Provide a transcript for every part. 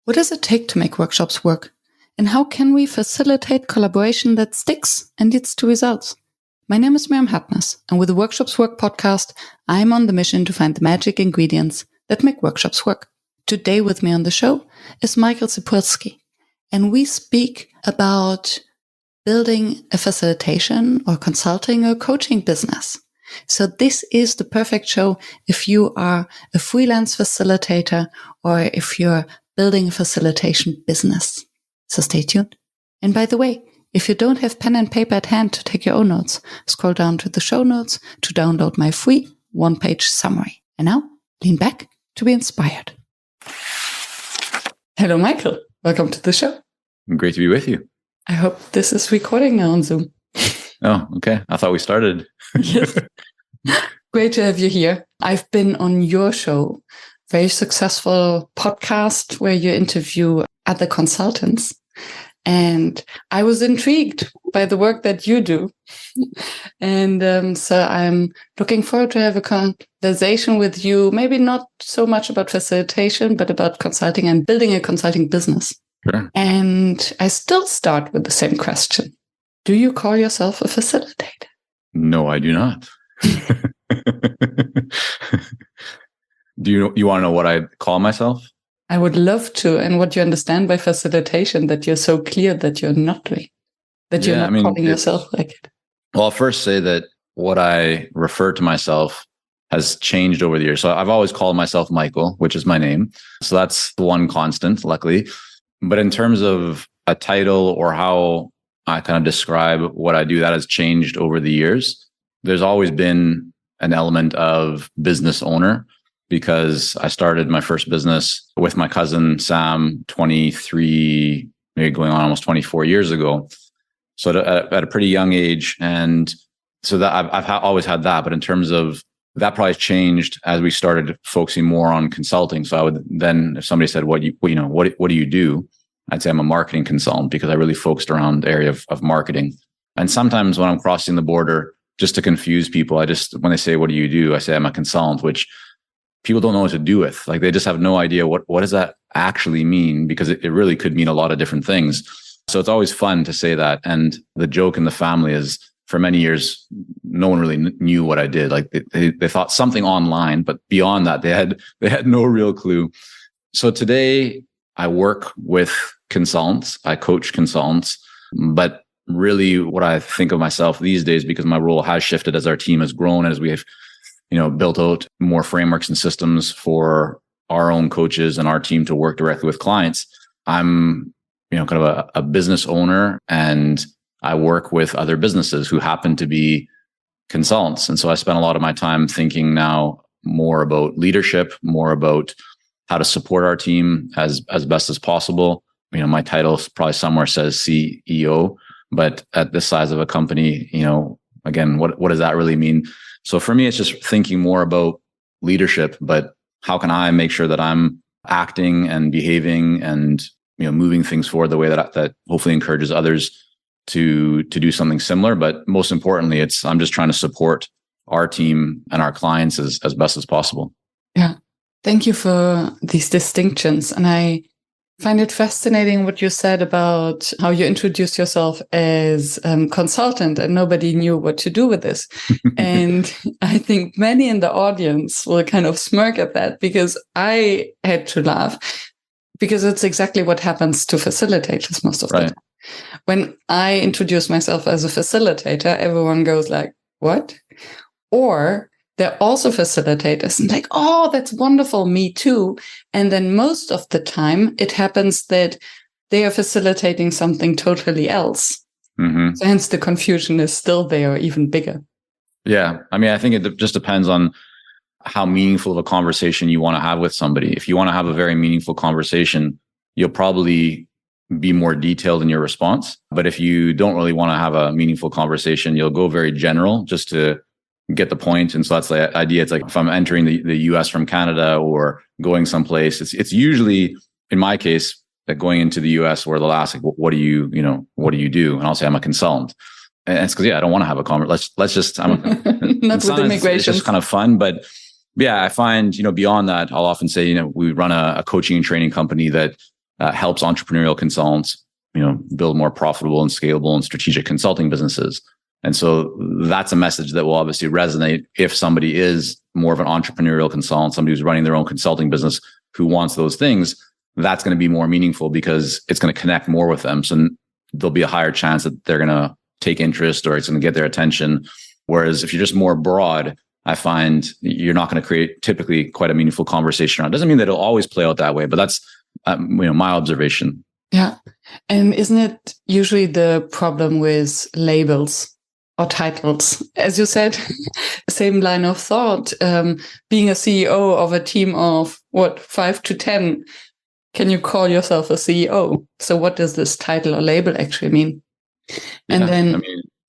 What does it take to make workshops work? And how can we facilitate collaboration that sticks and leads to results? My name is Miriam Hartness, and with the Workshops Work podcast, I'm on the mission to find the magic ingredients that make workshops work. Today with me on the show is Michael Zipursky, and we speak about building a facilitation or consulting or coaching business. So this is the perfect show if you are a freelance facilitator or if you're building a facilitation business. So stay tuned. And by the way, if you don't have pen and paper at hand to take your own notes, scroll down to the show notes to download my free one-page summary. And now, lean back to be inspired. Hello, Michael. Welcome to the show. Great to be with you. I hope this is recording now on Zoom. Oh, okay. I thought we started. Yes. Great to have you here. I've been on your show, very successful podcast where you interview other consultants. And I was intrigued by the work that you do. And so I'm looking forward to have a conversation with you, maybe not so much about facilitation, but about consulting and building a consulting business. Sure. And I still start with the same question. Do you call yourself a facilitator? No, I do not. Do you want to know what I call myself? I would love to. And what you understand by facilitation, that you're so clear that you're not doing, that you're not calling yourself like it. Well, I'll first say that what I refer to myself has changed over the years. So I've always called myself Michael, which is my name. So that's the one constant, luckily. But in terms of a title or how I kind of describe what I do, that has changed over the years. There's always been an element of business owner, because I started my first business with my cousin, Sam, 23, maybe going on almost 24 years ago. So at a pretty young age. And so that I've always had that. But in terms of that, probably changed as we started focusing more on consulting. So I would then, if somebody said, what do you do? I'd say I'm a marketing consultant, because I really focused around the area of marketing. And sometimes when I'm crossing the border, just to confuse people, when they say, what do you do? I say I'm a consultant, which people don't know what to do with. Like, they just have no idea what does that actually mean, because it really could mean a lot of different things. So it's always fun to say that. And the joke in the family is, for many years, no one really knew what I did. Like they thought something online, but beyond that, they had no real clue. So today I work with consultants, I coach consultants, but really what I think of myself these days, because my role has shifted as our team has grown, as we have built out more frameworks and systems for our own coaches and our team to work directly with clients. I'm, kind of a business owner, and I work with other businesses who happen to be consultants. And so I spend a lot of my time thinking now more about leadership, more about how to support our team as best as possible. My title probably somewhere says CEO, but at this size of a company, again, what does that really mean? So for me, it's just thinking more about leadership, but how can I make sure that I'm acting and behaving and, moving things forward the way that hopefully encourages others to do something similar. But most importantly, I'm just trying to support our team and our clients as best as possible. Yeah. Thank you for these distinctions. And I find it fascinating what you said about how you introduced yourself as consultant and nobody knew what to do with this. And I think many in the audience will kind of smirk at that, because I had to laugh, because it's exactly what happens to facilitators most of the time. When I introduce myself as a facilitator, everyone goes like, what? Or they're also facilitators and like, oh, that's wonderful, me too. And then most of the time it happens that they are facilitating something totally else. Mm-hmm. So hence the confusion is still there, or even bigger. Yeah. I think it just depends on how meaningful of a conversation you want to have with somebody. If you want to have a very meaningful conversation, you'll probably be more detailed in your response. But if you don't really want to have a meaningful conversation, you'll go very general just to get the point. And so that's the idea. It's like if I'm entering the US from Canada or going someplace, it's usually, in my case, that going into the US where they'll ask, like, what do you do? And I'll say I'm a consultant. And it's because, I don't want to have a conversation. Let's just, not with immigration. It's just kind of fun. But Yeah, I find, beyond that, I'll often say, we run a coaching and training company that helps entrepreneurial consultants, build more profitable and scalable and strategic consulting businesses. And so that's a message that will obviously resonate if somebody is more of an entrepreneurial consultant, somebody who's running their own consulting business who wants those things. That's going to be more meaningful because it's going to connect more with them. So there'll be a higher chance that they're going to take interest or it's going to get their attention. Whereas if you're just more broad, I find you're not going to create typically quite a meaningful conversation around. It doesn't mean that it'll always play out that way, but that's my observation. Yeah. And isn't it usually the problem with labels or titles? As you said, same line of thought, being a CEO of a team of 5 to 10, can you call yourself a CEO? So what does this title or label actually mean? And then,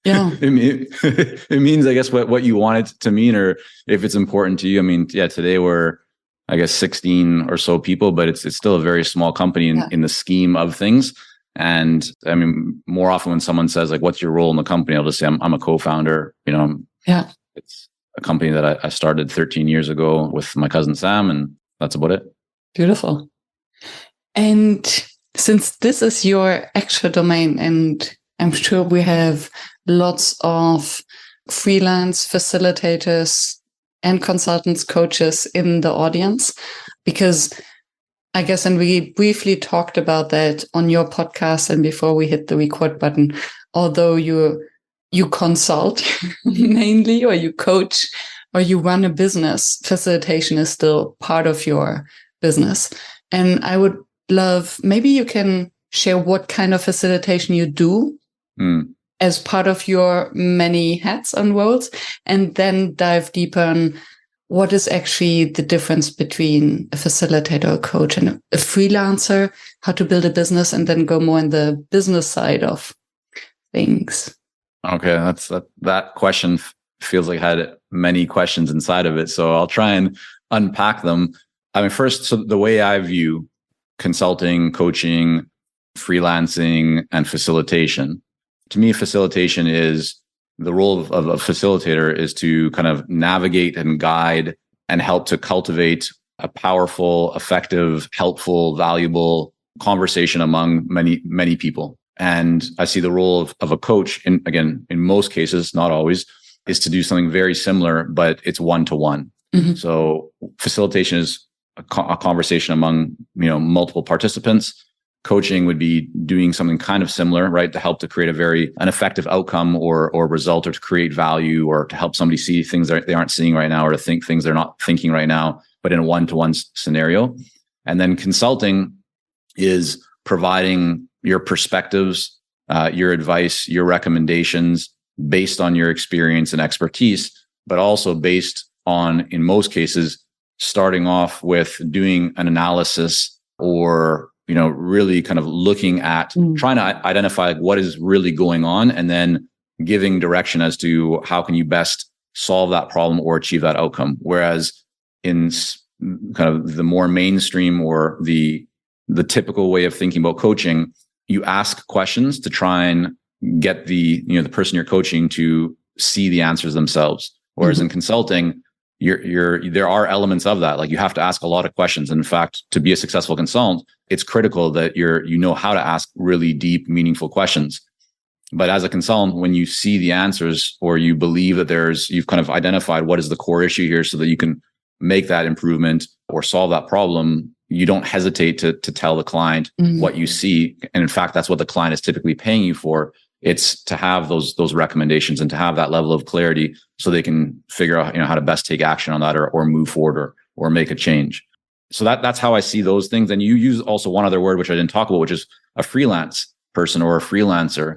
it means, I guess, what you want it to mean, or if it's important to you. Today we're, I guess, 16 or so people, but it's still a very small company in the scheme of things. And more often when someone says, like, what's your role in the company? I'll just say, I'm a co-founder. It's a company that I started 13 years ago with my cousin Sam, and that's about it. Beautiful. And since this is your actual domain, and I'm sure we have lots of freelance facilitators and consultants, coaches in the audience, because I guess, and we briefly talked about that on your podcast and before we hit the record button, although you consult mainly, or you coach, or you run a business, facilitation is still part of your business. And I would love, maybe you can share what kind of facilitation you do as part of your many hats and roles, and then dive deeper on what is actually the difference between a facilitator, a coach, and a freelancer, how to build a business, and then go more in the business side of things. Okay, that question feels like it had many questions inside of it. So I'll try and unpack them. First, so the way I view consulting, coaching, freelancing, and facilitation, to me, facilitation is the role of a facilitator is to kind of navigate and guide and help to cultivate a powerful, effective, helpful, valuable conversation among many, many people. And I see the role of a coach, in most cases, not always, is to do something very similar, but it's one-to-one. Mm-hmm. So facilitation is a conversation among, multiple participants. Coaching would be doing something kind of similar, right? To help to create an effective outcome or result, or to create value, or to help somebody see things that they aren't seeing right now, or to think things they're not thinking right now, but in a one-to-one scenario. And then consulting is providing your perspectives, your advice, your recommendations based on your experience and expertise, but also based on, in most cases, starting off with doing an analysis, or really kind of looking at trying to identify what is really going on, and then giving direction as to how can you best solve that problem or achieve that outcome. Whereas in kind of the more mainstream, or the typical way of thinking about coaching, you ask questions to try and get the person you're coaching to see the answers themselves. Whereas in consulting, there are elements of that. Like, you have to ask a lot of questions. And in fact, to be a successful consultant, it's critical that you know how to ask really deep, meaningful questions. But as a consultant, when you see the answers, or you believe that you've kind of identified what is the core issue here, so that you can make that improvement or solve that problem, you don't hesitate to tell the client what you see. And in fact, that's what the client is typically paying you for. It's to have those recommendations and to have that level of clarity, so they can figure out how to best take action on that, or move forward, or make a change. So that's how I see those things. And you use also one other word, which I didn't talk about, which is a freelance person or a freelancer.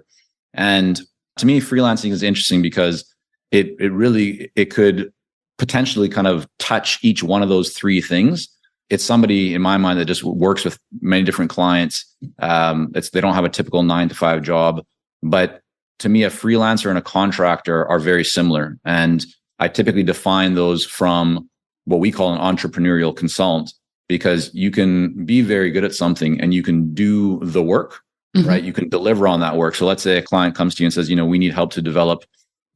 And to me, freelancing is interesting because it could potentially kind of touch each one of those three things. It's somebody, in my mind, that just works with many different clients. They don't have a typical 9-to-5 job. But to me, a freelancer and a contractor are very similar. And I typically define those from what we call an entrepreneurial consultant, because you can be very good at something and you can do the work, right? You can deliver on that work. So let's say a client comes to you and says, we need help to develop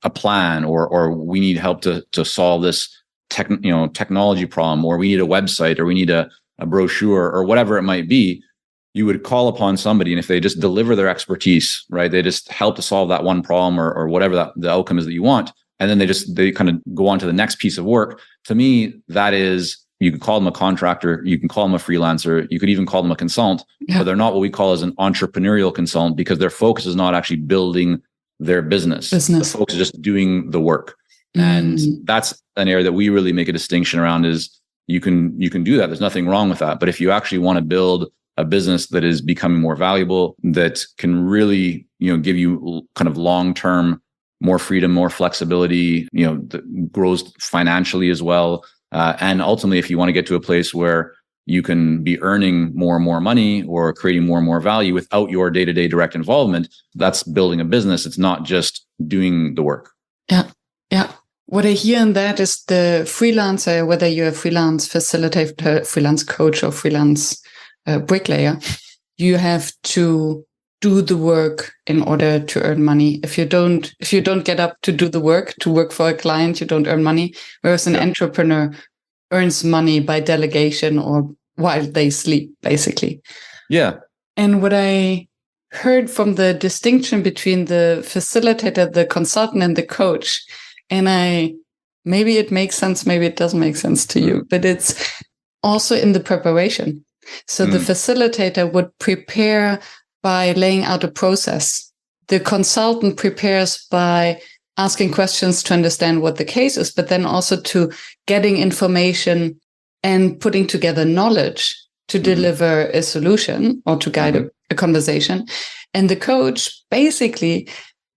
a plan, or we need help to solve this technology problem, or we need a website, or we need a brochure, or whatever it might be, you would call upon somebody, and if they just deliver their expertise, right, they just help to solve that one problem, or whatever the outcome is that you want, and then they kind of go on to the next piece of work. To me, that is, you can call them a contractor, you can call them a freelancer, you could even call them a consultant, but they're not what we call as an entrepreneurial consultant, because their focus is not actually building their business. The focus is just doing the work. And that's an area that we really make a distinction around. Is you can do that. There's nothing wrong with that. But if you actually want to build a business that is becoming more valuable, that can really, give you kind of long-term, more freedom, more flexibility, that grows financially as well. And ultimately, if you want to get to a place where you can be earning more and more money, or creating more and more value without your day-to-day direct involvement, that's building a business. It's not just doing the work. Yeah. What I hear in that is the freelancer, whether you're a freelance facilitator, freelance coach, or freelance bricklayer, you have to do the work in order to earn money. If you don't get up to do the work, to work for a client, you don't earn money. Whereas an entrepreneur earns money by delegation, or while they sleep, basically. Yeah. And what I heard from the distinction between the facilitator, the consultant, and the coach, and maybe it makes sense, maybe it doesn't make sense to you, but it's also in the preparation. So the facilitator would prepare by laying out a process. The consultant prepares by asking questions to understand what the case is, but then also to getting information and putting together knowledge to deliver a solution, or to guide a conversation. And the coach basically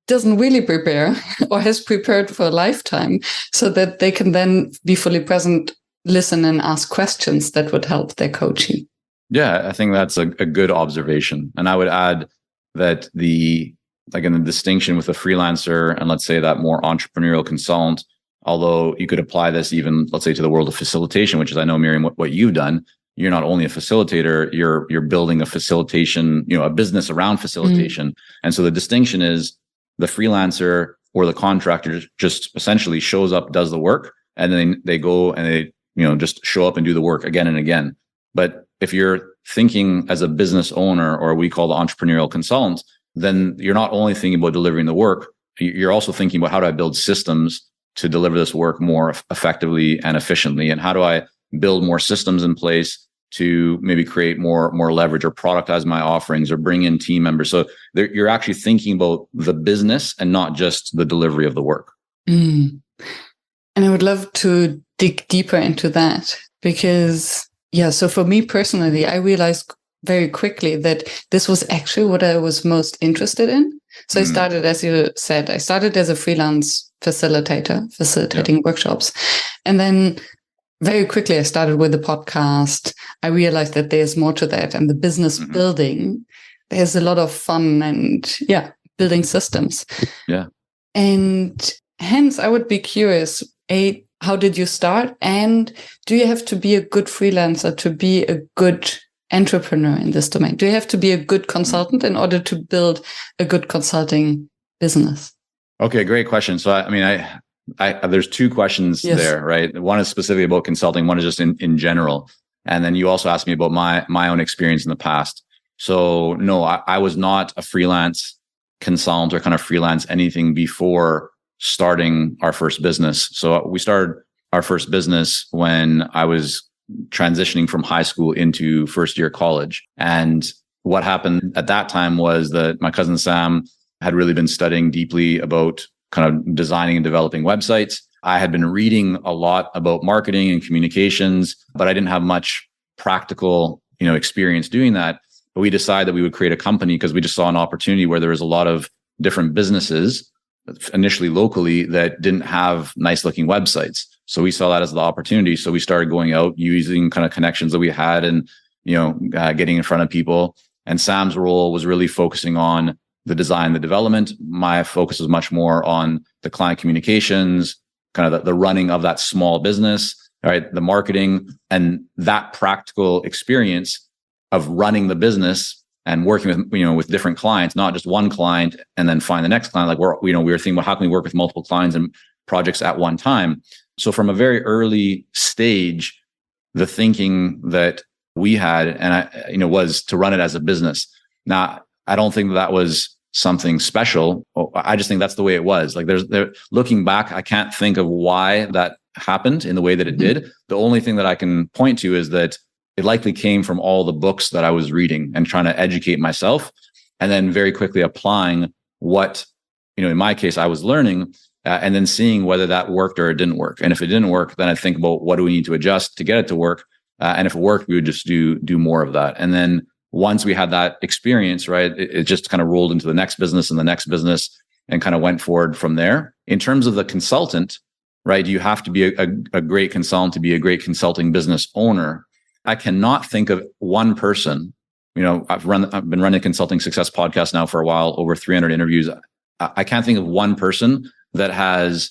doesn't really prepare, or has prepared for a lifetime, so that they can then be fully present, listen, and ask questions that would help their coaching. Yeah, I think that's a good observation. And I would add that the distinction with a freelancer and, let's say, that more entrepreneurial consultant, although you could apply this even, let's say, to the world of facilitation, which is, I know, Miriam, what you've done. You're not only a facilitator, you're building a facilitation, a business around facilitation. And so the distinction is, the freelancer or the contractor just essentially shows up, does the work, and then they go and they, just show up and do the work again and again. But if you're thinking as a business owner, or we call the entrepreneurial consultant, then you're not only thinking about delivering the work, you're also thinking about, how do I build systems to deliver this work more effectively and efficiently? And how do I build more systems in place to maybe create more leverage, or productize my offerings, or bring in team members? So you're actually thinking about the business and not just the delivery of the work. And I would love to dig deeper into that, because, so for me personally, I realized very quickly that this was actually what I was most interested in. So I started, as you said, as a freelance facilitator, facilitating workshops. And then very quickly, I started with the podcast. I realized that there's more to that. And the business building, there's a lot of fun and, building systems. Yeah. And hence, I would be curious, how did you start? And do you have to be a good freelancer to be a good entrepreneur in this domain? Do you have to be a good consultant in order to build a good consulting business? Okay, great question. So, there's two questions there, right? One is specifically about consulting. One is just in general. And then you also asked me about my own experience in the past. So no, I was not a freelance consultant or kind of freelance anything before starting our first business. So we started our first business when I was transitioning from high school into first year college. And what happened at that time was that my cousin Sam had really been studying deeply about kind of designing and developing websites. I had been reading a lot about marketing and communications, but I didn't have much practical, experience doing that. But we decided that we would create a company because we just saw an opportunity where there was a lot of different businesses, initially locally, that didn't have nice looking websites. So we saw that as the opportunity. So we started going out using kind of connections that we had and, getting in front of people. And Sam's role was really focusing on the design, the development. My focus was much more on the client communications, kind of the running of that small business, right? The marketing and that practical experience of running the business and working with, with different clients, not just one client and then find the next client. Like we were thinking about how can we work with multiple clients and projects at one time. So from a very early stage, the thinking that we had, was to run it as a business. Now, I don't think that was something special. I just think that's the way it was. Like looking back, I can't think of why that happened in the way that it did. The only thing that I can point to is that it likely came from all the books that I was reading and trying to educate myself, and then very quickly applying what, in my case, I was learning, and then seeing whether that worked or it didn't work. And if it didn't work, then I think about what do we need to adjust to get it to work. And if it worked, we would just do more of that. And then once we had that experience, right, it just kind of rolled into the next business and the next business and kind of went forward from there. In terms of the consultant, right, you have to be a great consultant to be a great consulting business owner. I cannot think of one person. I've been running a Consulting Success podcast now for a while, over 300 interviews. I can't think of one person that has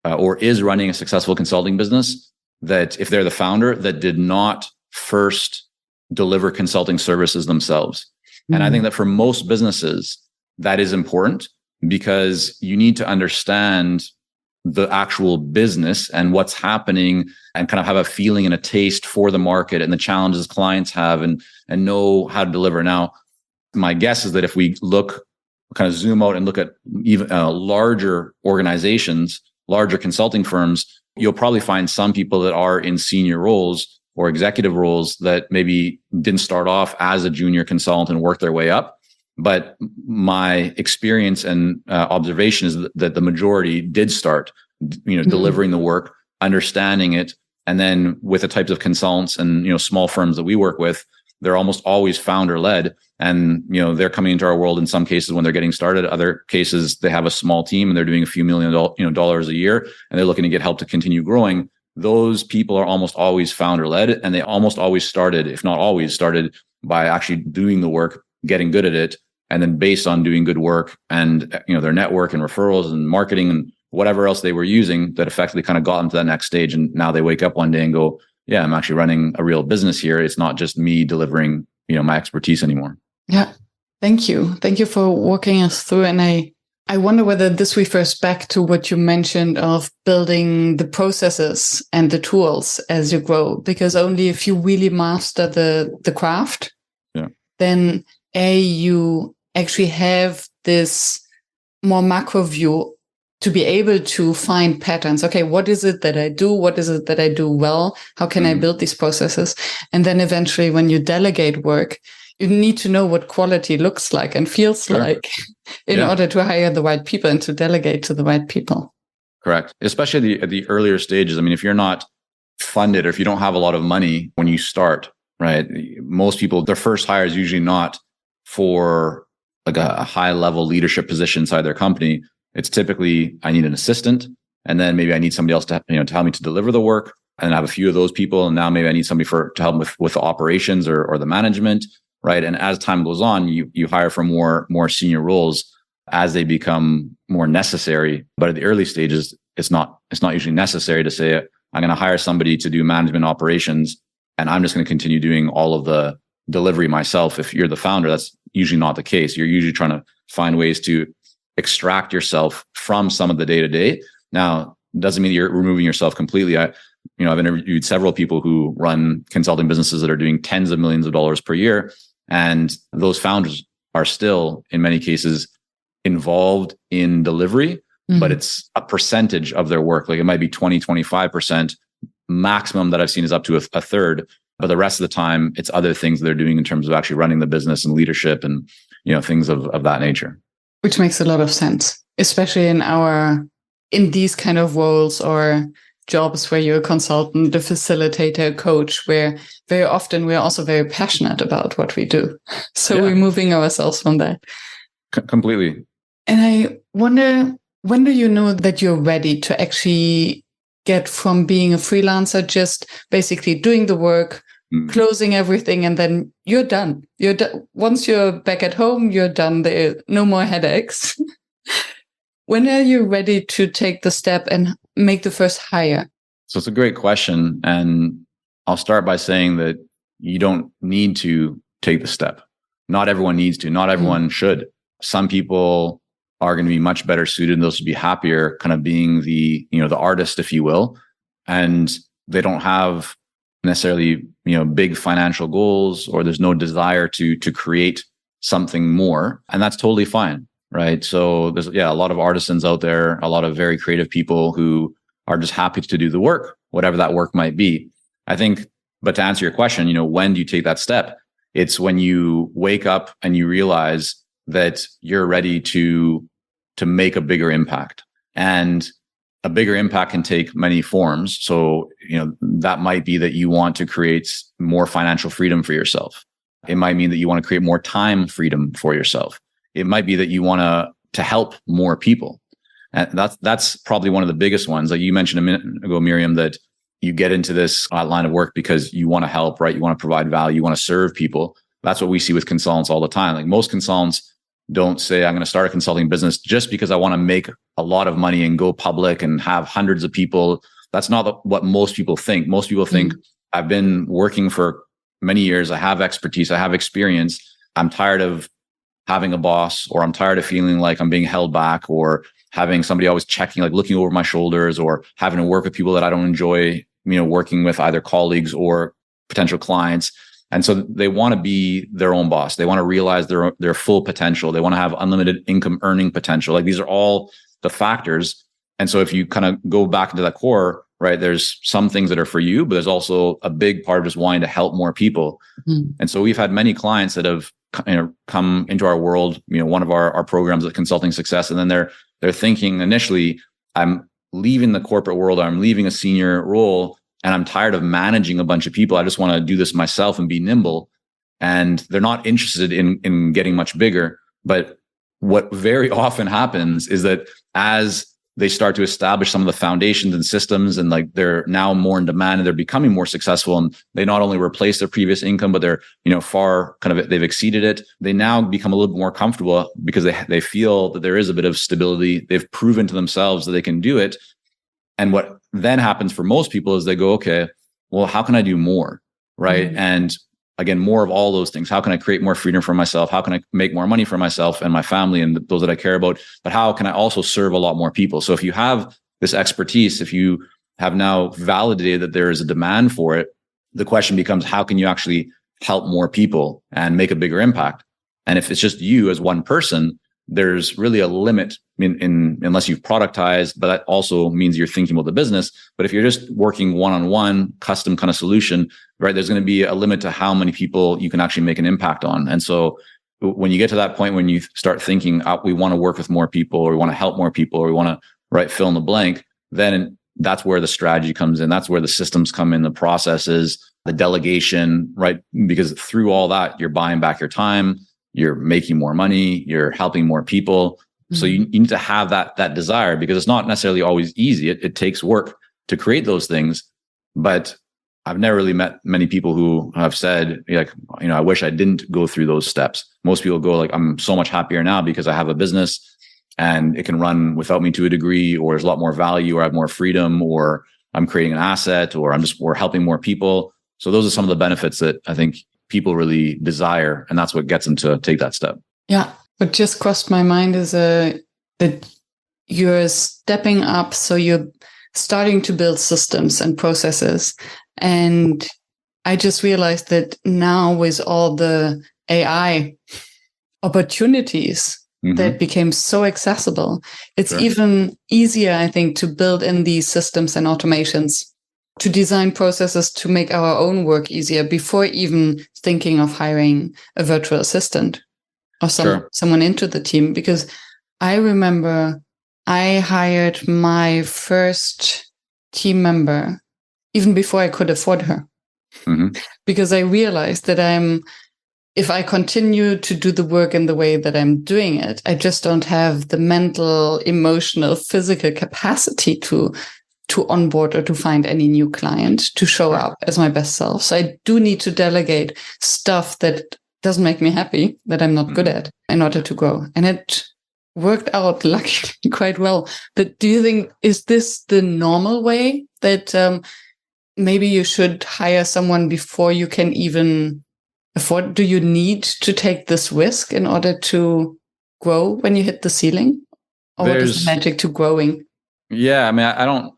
or is running a successful consulting business that, if they're the founder, that did not first deliver consulting services themselves. And I think that for most businesses, that is important, because you need to understand the actual business and what's happening, and kind of have a feeling and a taste for the market and the challenges clients have, and know how to deliver. Now, my guess is that if we kind of zoom out and look at even larger organizations, larger consulting firms, you'll probably find some people that are in senior roles or executive roles that maybe didn't start off as a junior consultant and work their way up. But my experience and observation is that the majority did start, delivering the work, understanding it. And then with the types of consultants and, small firms that we work with, they're almost always founder led. And, they're coming into our world in some cases when they're getting started. Other cases, they have a small team and they're doing a few $1 million, dollars a year, and they're looking to get help to continue growing. Those people are almost always founder led, and they almost always started, if not always started, by actually doing the work, getting good at it. And then based on doing good work and, their network and referrals and marketing and whatever else they were using, that effectively kind of got them to that next stage. And now they wake up one day and go, yeah, I'm actually running a real business here. It's not just me delivering, my expertise anymore. Yeah. Thank you. Thank you for walking us through. And I wonder whether this refers back to what you mentioned of building the processes and the tools as you grow, because only if you really master the craft, then you actually have this more macro view to be able to find patterns. Okay, what is it that I do? What is it that I do well? How can I build these processes? And then eventually when you delegate work, you need to know what quality looks like and feels like in order to hire the right people and to delegate to the right people. Correct. Especially at the earlier stages. I mean, if you're not funded or if you don't have a lot of money when you start, right? Most people, their first hire is usually not for like a high level leadership position inside their company. It's typically, I need an assistant, and then maybe I need somebody else to help me to deliver the work, and I have a few of those people, and now maybe I need somebody to help with the operations or the management, right? And as time goes on, you hire for more senior roles as they become more necessary. But at the early stages, it's not usually necessary to say, I'm going to hire somebody to do management operations, and I'm just going to continue doing all of the delivery myself. If you're the founder, that's usually not the case. You're usually trying to find ways to extract yourself from some of the day-to-day. Now, doesn't mean you're removing yourself completely. I've interviewed several people who run consulting businesses that are doing tens of millions of dollars per year. And those founders are still, in many cases, involved in delivery, but it's a percentage of their work. Like it might be 20, 25%. Maximum that I've seen is up to a third. But the rest of the time, it's other things they're doing in terms of actually running the business and leadership and, things of that nature. Which makes a lot of sense, especially in these kind of roles or jobs where you're a consultant, a facilitator, a coach, where very often we're also very passionate about what we do. So we're moving ourselves from that. Completely. And I wonder, when do you know that you're ready to actually get from being a freelancer, just basically doing the work, closing everything, and then you're done. Once you're back at home, you're done. There are no more headaches. When are you ready to take the step and make the first hire? So it's a great question. And I'll start by saying that you don't need to take the step. Not everyone needs to. Not everyone should. Some people are going to be much better suited, and those should be happier kind of being the artist, if you will, and they don't have necessarily, big financial goals, or there's no desire to create something more. And that's totally fine. Right. So there's, a lot of artisans out there, a lot of very creative people who are just happy to do the work, whatever that work might be. I think, but to answer your question, when do you take that step? It's when you wake up and you realize that you're ready to make a bigger impact. And a bigger impact can take many forms. So, that might be that you want to create more financial freedom for yourself. It might mean that you want to create more time freedom for yourself. It might be that you want to help more people. And that's probably one of the biggest ones. Like you mentioned a minute ago, Miriam, that you get into this line of work because you want to help, right? You want to provide value, you want to serve people. That's what we see with consultants all the time. Like most consultants don't say, I'm going to start a consulting business just because I want to make a lot of money and go public and have hundreds of people. That's not what most people think. Most people think, I've been working for many years. I have expertise. I have experience. I'm tired of having a boss, or I'm tired of feeling like I'm being held back, or having somebody always checking, like looking over my shoulders, or having to work with people that I don't enjoy, working with, either colleagues or potential clients. And so they want to be their own boss. They want to realize their full potential. They want to have unlimited income earning potential. Like these are all the factors. And so if you kind of go back into that core, right, there's some things that are for you, but there's also a big part of just wanting to help more people. And so we've had many clients that have come into our world, one of our programs at Consulting Success. And then they're thinking initially, I'm leaving the corporate world, I'm leaving a senior role, and I'm tired of managing a bunch of people. I just want to do this myself and be nimble. And they're not interested in getting much bigger. But what very often happens is that as they start to establish some of the foundations and systems, and like they're now more in demand and they're becoming more successful, and they not only replace their previous income, but they're, far kind of, they've exceeded it. They now become a little bit more comfortable because they feel that there is a bit of stability. They've proven to themselves that they can do it. And what then happens for most people is they go, okay, well, how can I do more? Right. And again, more of all those things. How can I create more freedom for myself? How can I make more money for myself and my family and those that I care about? But how can I also serve a lot more people? So if you have this expertise, if you have now validated that there is a demand for it, the question becomes, how can you actually help more people and make a bigger impact? And if it's just you as one person, there's really a limit in unless you've productized, but that also means you're thinking about the business. But if you're just working one-on-one, custom kind of solution, right, there's going to be a limit to how many people you can actually make an impact on. And so when you get to that point, when you start thinking, we want to work with more people, or we want to help more people, or we want to fill in the blank, then that's where the strategy comes in. That's where the systems come in, the processes, the delegation, right? Because through all that, you're buying back your time, you're making more money, you're helping more people. So you need to have that desire, because it's not necessarily always easy. It takes work to create those things. But I've never really met many people who have said, like, I wish I didn't go through those steps. Most people go like, I'm so much happier now because I have a business and it can run without me to a degree, or there's a lot more value, or I have more freedom, or I'm creating an asset, or we're helping more people. So those are some of the benefits that I think people really desire. And that's what gets them to take that step. Yeah. What just crossed my mind is that you're stepping up. So you're starting to build systems and processes. And I just realized that now with all the AI opportunities that became so accessible, it's even easier, I think, to build in these systems and automations, to design processes to make our own work easier before even thinking of hiring a virtual assistant or someone into the team. Because I remember I hired my first team member even before I could afford her, because I realized that if I continue to do the work in the way that I'm doing it, I just don't have the mental, emotional, physical capacity to onboard or to find any new client to show up as my best self. So I do need to delegate stuff that doesn't make me happy, that I'm not good at, in order to grow. And it worked out luckily quite well. But do you think, is this the normal way that maybe you should hire someone before you can even afford? Do you need to take this risk in order to grow when you hit the ceiling? Or what is the magic to growing? Yeah. I mean,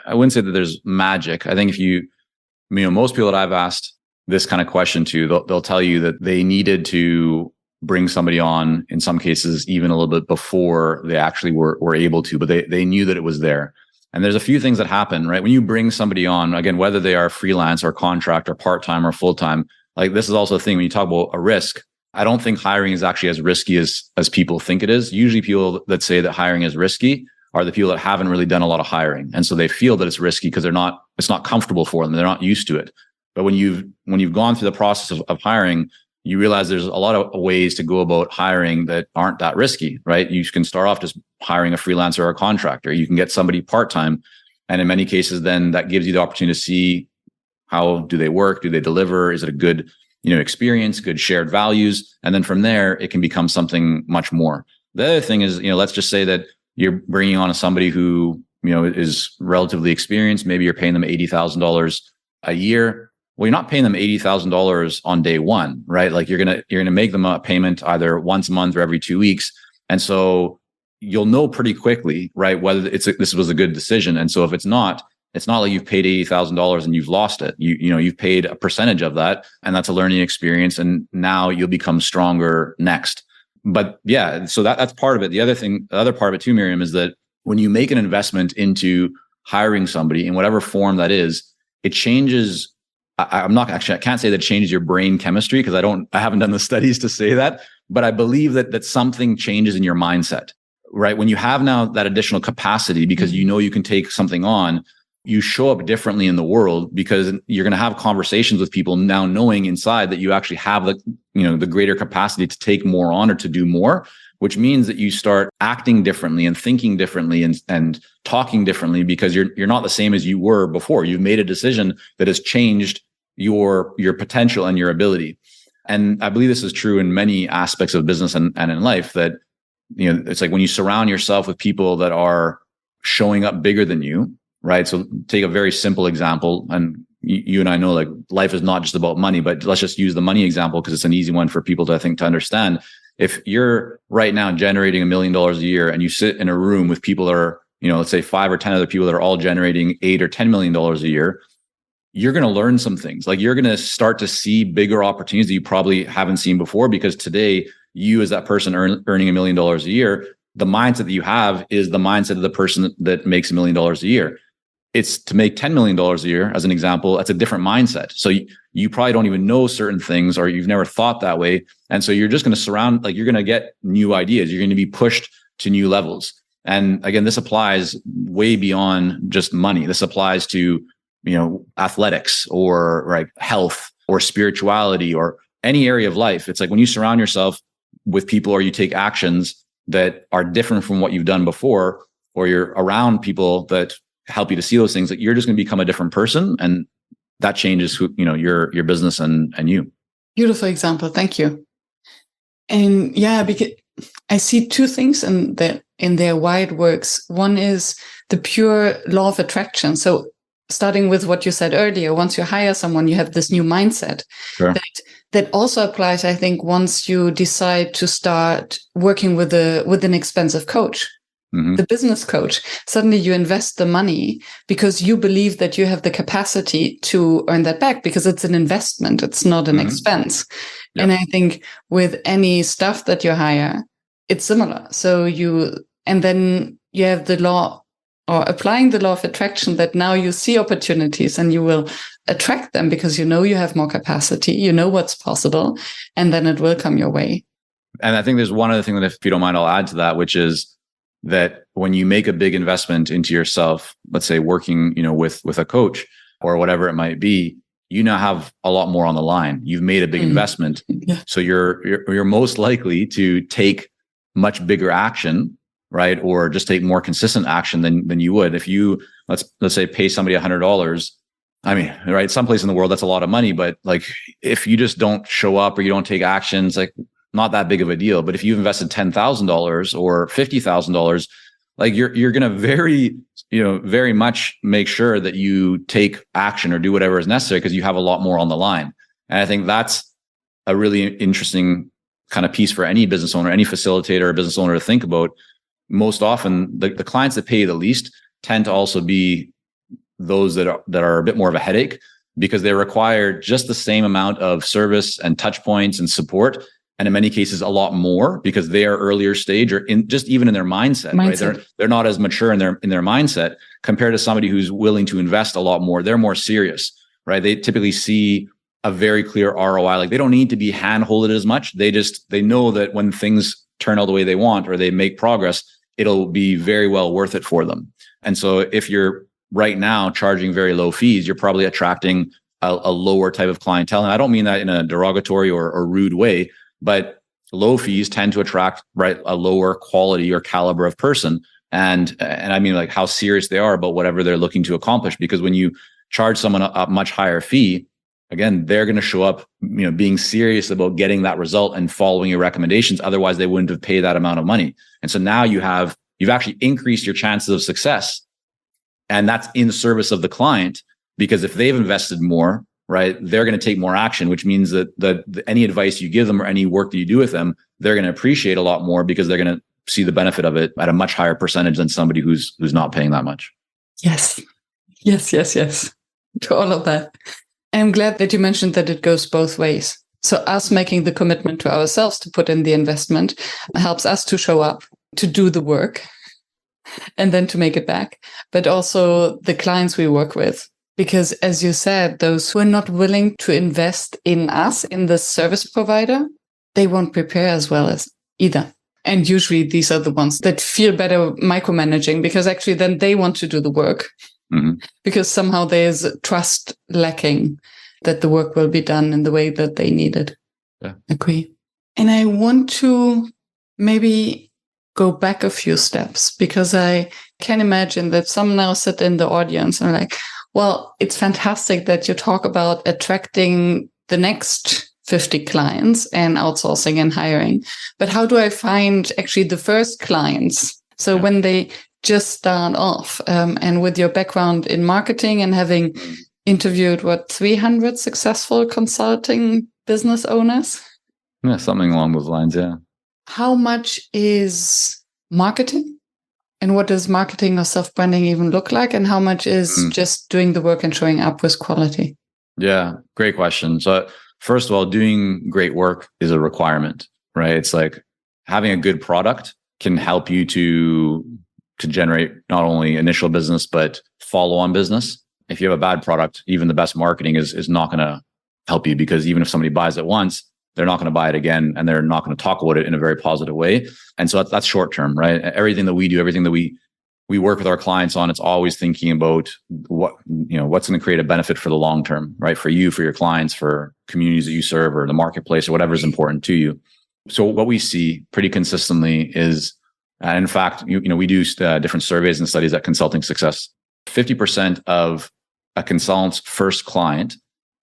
I wouldn't say that there's magic. I think most people that I've asked this kind of question to, they'll tell you that they needed to bring somebody on, in some cases, even a little bit before they actually were able to, but they knew that it was there. And there's a few things that happen, right? When you bring somebody on, again, whether they are freelance or contract or part-time or full-time, like this is also a thing when you talk about a risk. I don't think hiring is actually as risky as people think it is. Usually people that say that hiring is risky are the people that haven't really done a lot of hiring. And so they feel that it's risky because it's not comfortable for them. They're not used to it. But when you've gone through the process of hiring, you realize there's a lot of ways to go about hiring that aren't that risky, right? You can start off just hiring a freelancer or a contractor. You can get somebody part-time. And in many cases, then that gives you the opportunity to see how do they work? Do they deliver? Is it a good, experience, good shared values? And then from there, it can become something much more. The other thing is, let's just say that you're bringing on somebody who, is relatively experienced. Maybe you're paying them $80,000 a year. Well, you're not paying them $80,000 on day one, right? Like you're gonna make them a payment either once a month or every 2 weeks, and so you'll know pretty quickly, right, whether this was a good decision. And so if it's not like you've paid $80,000 and you've lost it. You've paid a percentage of that, and that's a learning experience. And now you'll become stronger next. But yeah, so that's part of it. The other part of it too, Miriam, is that when you make an investment into hiring somebody in whatever form that is, it changes. I can't say that it changes your brain chemistry because I haven't done the studies to say that, but I believe that something changes in your mindset, right? When you have now that additional capacity because you can take something on, you show up differently in the world because you're going to have conversations with people now knowing inside that you actually have the greater capacity to take more on or to do more, which means that you start acting differently and thinking differently and talking differently because you're not the same as you were before. You've made a decision that has changed your potential and your ability. And I believe this is true in many aspects of business and in life, that it's like when you surround yourself with people that are showing up bigger than you, right? So take a very simple example, and you and I know like life is not just about money, but let's just use the money example because it's an easy one for people to understand. If you're right now generating $1 million a year and you sit in a room with people that are, let's say 5 or 10 other people that are all generating $8 or $10 million a year, you're going to learn some things. Like you're going to start to see bigger opportunities that you probably haven't seen before, because today you as that person earning $1 million a year, the mindset that you have is the mindset of the person that makes $1 million a year. It's to make $10 million a year, as an example, that's a different mindset. So you probably don't even know certain things, or you've never thought that way. And so you're just going to you're going to get new ideas. You're going to be pushed to new levels. And again, this applies way beyond just money. This applies to, athletics or like health or spirituality or any area of life. It's like when you surround yourself with people or you take actions that are different from what you've done before, or you're around people that help you to see those things, that you're just going to become a different person, and that changes who, your business and you. Beautiful example. Thank you. And yeah, because I see two things in their why it works. One is the pure law of attraction. So starting with what you said earlier, once you hire someone, you have this new mindset. Sure. That also applies, I think, once you decide to start working with an expensive coach. Mm-hmm. The business coach, suddenly you invest the money because you believe that you have the capacity to earn that back, because it's an investment. It's not an expense. Yep. And I think with any stuff that you hire, it's similar. So then you have the law, or applying the law of attraction, that now you see opportunities and you will attract them because you have more capacity, what's possible, and then it will come your way. And I think there's one other thing that, if you don't mind, I'll add to that, which is that when you make a big investment into yourself, let's say working, with a coach or whatever it might be, you now have a lot more on the line. You've made a big investment. Yeah. So you're most likely to take much bigger action, right? Or just take more consistent action than you would if you, let's say, pay somebody $100. I mean, right, someplace in the world that's a lot of money, but like if you just don't show up or you don't take actions, like not that big of a deal. But if you've invested $10,000 or $50,000, like you're going to very much make sure that you take action or do whatever is necessary, because you have a lot more on the line. And I think that's a really interesting kind of piece for any business owner, any facilitator or business owner to think about. Most often, the clients that pay you the least, tend to also be those that are a bit more of a headache, because they require just the same amount of service and touch points and support, and in many cases a lot more, because they are earlier stage, or in just even in their mindset. Right? They're not as mature in their mindset compared to somebody who's willing to invest a lot more. They're more serious, right? They typically see a very clear ROI. Like, they don't need to be hand-holded as much. They know that when things turn out the way they want, or they make progress, it'll be very well worth it for them. And so if you're right now charging very low fees, you're probably attracting a lower type of clientele. And I don't mean that in a derogatory or rude way, but low fees tend to attract, right, a lower quality or caliber of person. And I mean, like, how serious they are about whatever they're looking to accomplish. Because when you charge someone a much higher fee, again, they're going to show up, being serious about getting that result and following your recommendations. Otherwise, they wouldn't have paid that amount of money. And so now you've actually increased your chances of success. And that's in service of the client, because if they've invested more, right, they're going to take more action, which means that any advice you give them or any work that you do with them, they're going to appreciate a lot more, because they're going to see the benefit of it at a much higher percentage than somebody who's not paying that much. Yes. To all of that. I'm glad that you mentioned that it goes both ways. So us making the commitment to ourselves to put in the investment helps us to show up, to do the work, and then to make it back. But also the clients we work with. Because as you said, those who are not willing to invest in us, in the service provider, they won't prepare as well as either. And usually these are the ones that feel better micromanaging, because actually then they want to do the work. Mm-hmm. Because somehow there's trust lacking that the work will be done in the way that they need it. Yeah. Agree. And I want to maybe go back a few steps, because I can imagine that some now sit in the audience and are like, well, it's fantastic that you talk about attracting the next 50 clients and outsourcing and hiring. But how do I find actually the first clients? So when they just start off, and with your background in marketing and having interviewed 300 successful consulting business owners? Yeah, something along those lines. Yeah. How much is marketing? And what does marketing or self-branding even look like? And how much is just doing the work and showing up with quality? Yeah, great question. So first of all, doing great work is a requirement, right? It's like having a good product can help you to generate not only initial business, but follow-on business. If you have a bad product, even the best marketing is not going to help you, because even if somebody buys it once, they're not going to buy it again, and they're not going to talk about it in a very positive way. And so that's short term, right? Everything that we do, everything that we work with our clients on, it's always thinking about what's going to create a benefit for the long term, right? For you, for your clients, for communities that you serve, or the marketplace, or whatever is important to you. So what we see pretty consistently is, in fact, we do different surveys and studies at Consulting Success. 50% of a consultant's first client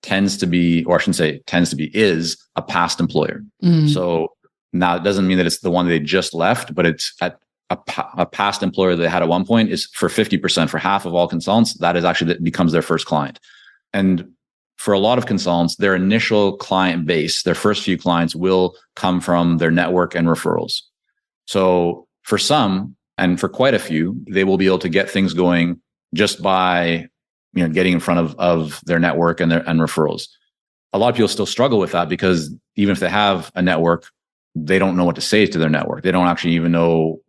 tends to be, or I shouldn't say tends to be, is a past employer. So now it doesn't mean that it's the one they just left, but it's at a past employer they had at one point. Is for 50%, for half of all consultants, that becomes their first client. And for a lot of consultants, their initial client base, their first few clients, will come from their network and referrals. So for some, and for quite a few, they will be able to get things going just by getting in front of their network and referrals. A lot of people still struggle with that, because even if they have a network, they don't know what to say to their network. They don't actually even know,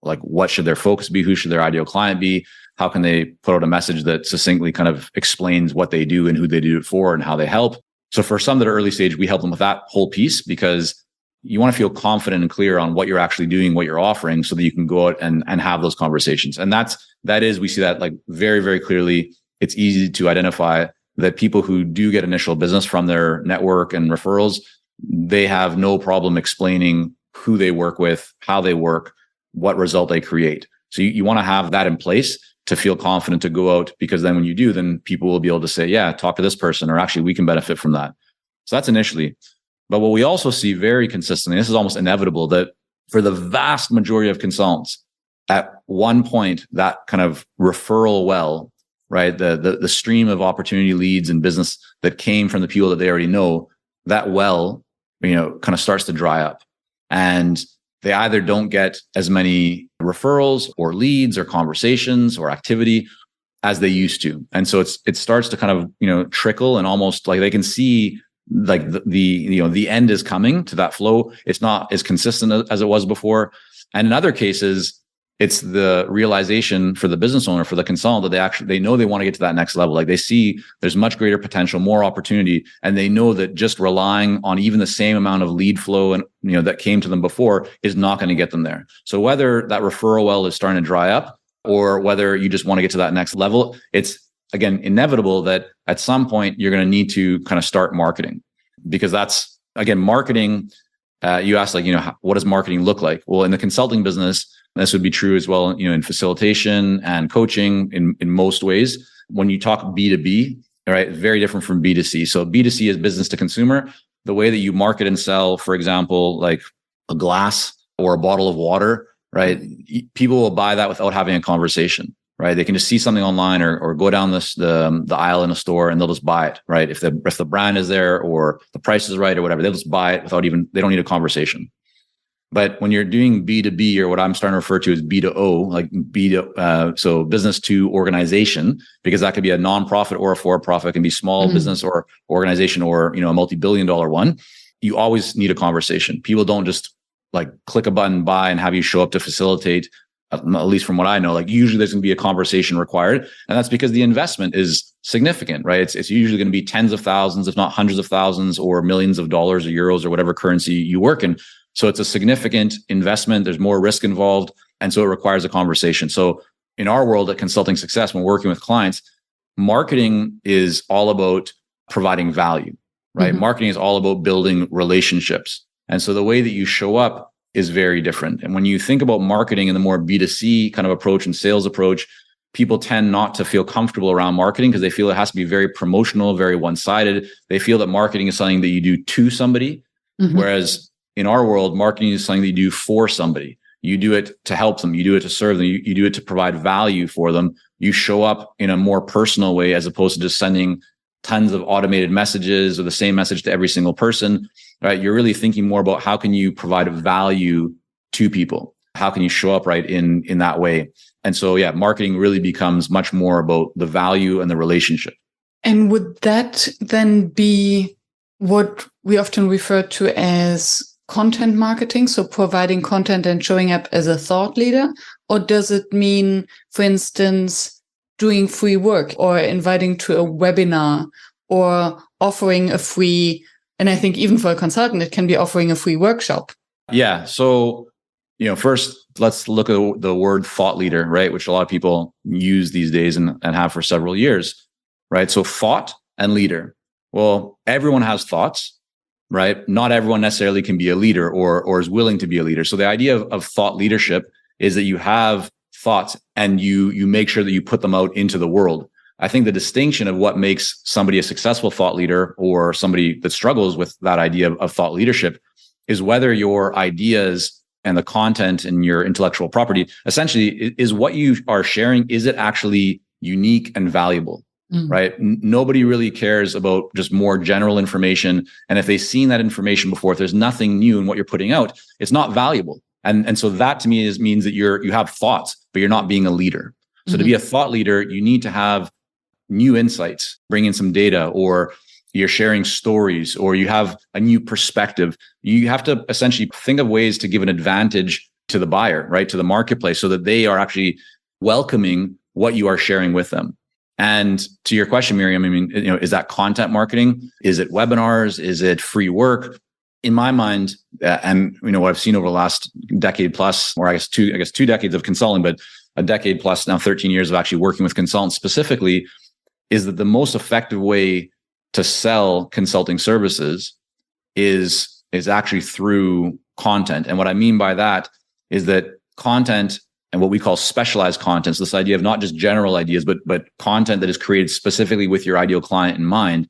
like, what should their focus be? Who should their ideal client be? How can they put out a message that succinctly kind of explains what they do and who they do it for and how they help? So for some that are early stage, we help them with that whole piece, because you want to feel confident and clear on what you're actually doing, what you're offering, so that you can go out and have those conversations. And we see that, like, very, very clearly. It's easy to identify that people who do get initial business from their network and referrals, they have no problem explaining who they work with, how they work, what result they create. So you want to have that in place to feel confident to go out, because then when you do, then people will be able to say, yeah, talk to this person, or actually we can benefit from that. So that's initially. But what we also see very consistently, this is almost inevitable, that for the vast majority of consultants, at one point, that kind of referral well, right, the stream of opportunity leads and business that came from the people that they already know, that well, kind of starts to dry up. And they either don't get as many referrals or leads or conversations or activity as they used to. And so it starts to kind of, trickle, and almost like they can see like the end is coming to that flow. It's not as consistent as it was before. And in other cases, it's the realization for the business owner, for the consultant, that they know they want to get to that next level. Like they see there's much greater potential, more opportunity, and they know that just relying on even the same amount of lead flow and that came to them before is not going to get them there. So whether that referral well is starting to dry up, or whether you just want to get to that next level, it's again inevitable that at some point you're going to need to kind of start marketing, because that's again marketing. You asked what does marketing look like? Well, in the consulting business, this would be true as well, in facilitation and coaching in most ways. When you talk B2B, right, very different from B2C. So B2C is business to consumer. The way that you market and sell, for example, like a glass or a bottle of water, right? People will buy that without having a conversation, right? They can just see something online or go down the aisle in a store and they'll just buy it, right? If the brand is there or the price is right or whatever, they'll just buy it they don't need a conversation. But when you're doing B2B, or what I'm starting to refer to as B2O, like so business to organization, because that could be a nonprofit or a for-profit, it can be small business or organization, or a multi-billion-dollar one. You always need a conversation. People don't just like click a button, buy, and have you show up to facilitate. At least from what I know, like usually there's going to be a conversation required, and that's because the investment is significant, right? It's usually going to be tens of thousands, if not hundreds of thousands, or millions of dollars or euros or whatever currency you work in. So it's a significant investment. There's more risk involved. And so it requires a conversation. So in our world at Consulting Success, when working with clients, marketing is all about providing value, right? Marketing is all about building relationships. And so the way that you show up is very different. And when you think about marketing in the more B2C kind of approach and sales approach, people tend not to feel comfortable around marketing because they feel it has to be very promotional, very one-sided. They feel that marketing is something that you do to somebody, whereas in our world, marketing is something that you do for somebody. You do it to help them. You do it to serve them. You do it to provide value for them. You show up in a more personal way, as opposed to just sending tons of automated messages or the same message to every single person, right? You're really thinking more about how can you provide value to people? How can you show up right in that way? And so, yeah, marketing really becomes much more about the value and the relationship. And would that then be what we often refer to as content marketing, so providing content and showing up as a thought leader? Or does it mean, for instance, doing free work or inviting to a webinar or offering a free, and I think even for a consultant, it can be offering a free workshop? Yeah. So, first, let's look at the word thought leader, right? Which a lot of people use these days and have for several years, right? So thought and leader. Well, everyone has thoughts, right? Not everyone necessarily can be a leader or is willing to be a leader. So the idea of thought leadership is that you have thoughts and you make sure that you put them out into the world. I think the distinction of what makes somebody a successful thought leader or somebody that struggles with that idea of thought leadership is whether your ideas and the content and your intellectual property essentially is what you are sharing. Is it actually unique and valuable? Right? Nobody really cares about just more general information. And if they've seen that information before, if there's nothing new in what you're putting out, it's not valuable. And so that to me means that you have thoughts, but you're not being a leader. So to be a thought leader, you need to have new insights, bring in some data, or you're sharing stories, or you have a new perspective. You have to essentially think of ways to give an advantage to the buyer, right? To the marketplace, so that they are actually welcoming what you are sharing with them. And to your question, Miriam, I mean, is that content marketing? Is it webinars? Is it free work? In my mind, and what I've seen over the last decade plus, or I guess two decades of consulting, but a decade plus now, 13 years of actually working with consultants specifically, is that the most effective way to sell consulting services is actually through content. And what I mean by that is that content and what we call specialized content, so this idea of not just general ideas, but content that is created specifically with your ideal client in mind,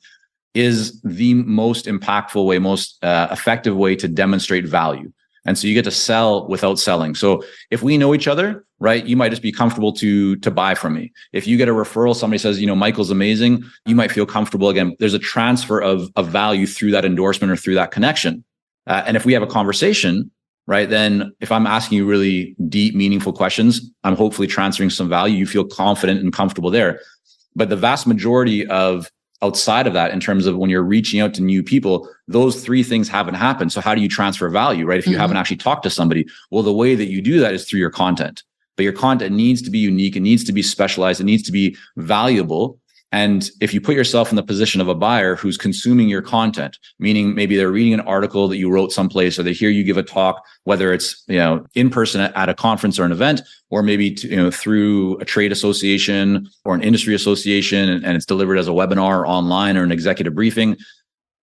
is the most impactful way, most effective way to demonstrate value. And so you get to sell without selling. So if we know each other, right, you might just be comfortable to buy from me. If you get a referral, somebody says, Michael's amazing, you might feel comfortable. Again, there's a transfer of value through that endorsement or through that connection. And if we have a conversation, right? Then if I'm asking you really deep, meaningful questions, I'm hopefully transferring some value. You feel confident and comfortable there. But the vast majority of outside of that, in terms of when you're reaching out to new people, those three things haven't happened. So how do you transfer value, right? If you haven't actually talked to somebody, well, the way that you do that is through your content. But your content needs to be unique. It needs to be specialized. It needs to be valuable. And if you put yourself in the position of a buyer who's consuming your content, meaning maybe they're reading an article that you wrote someplace, or they hear you give a talk, whether it's, in person at a conference or an event, or maybe through a trade association or an industry association, and it's delivered as a webinar or online or an executive briefing,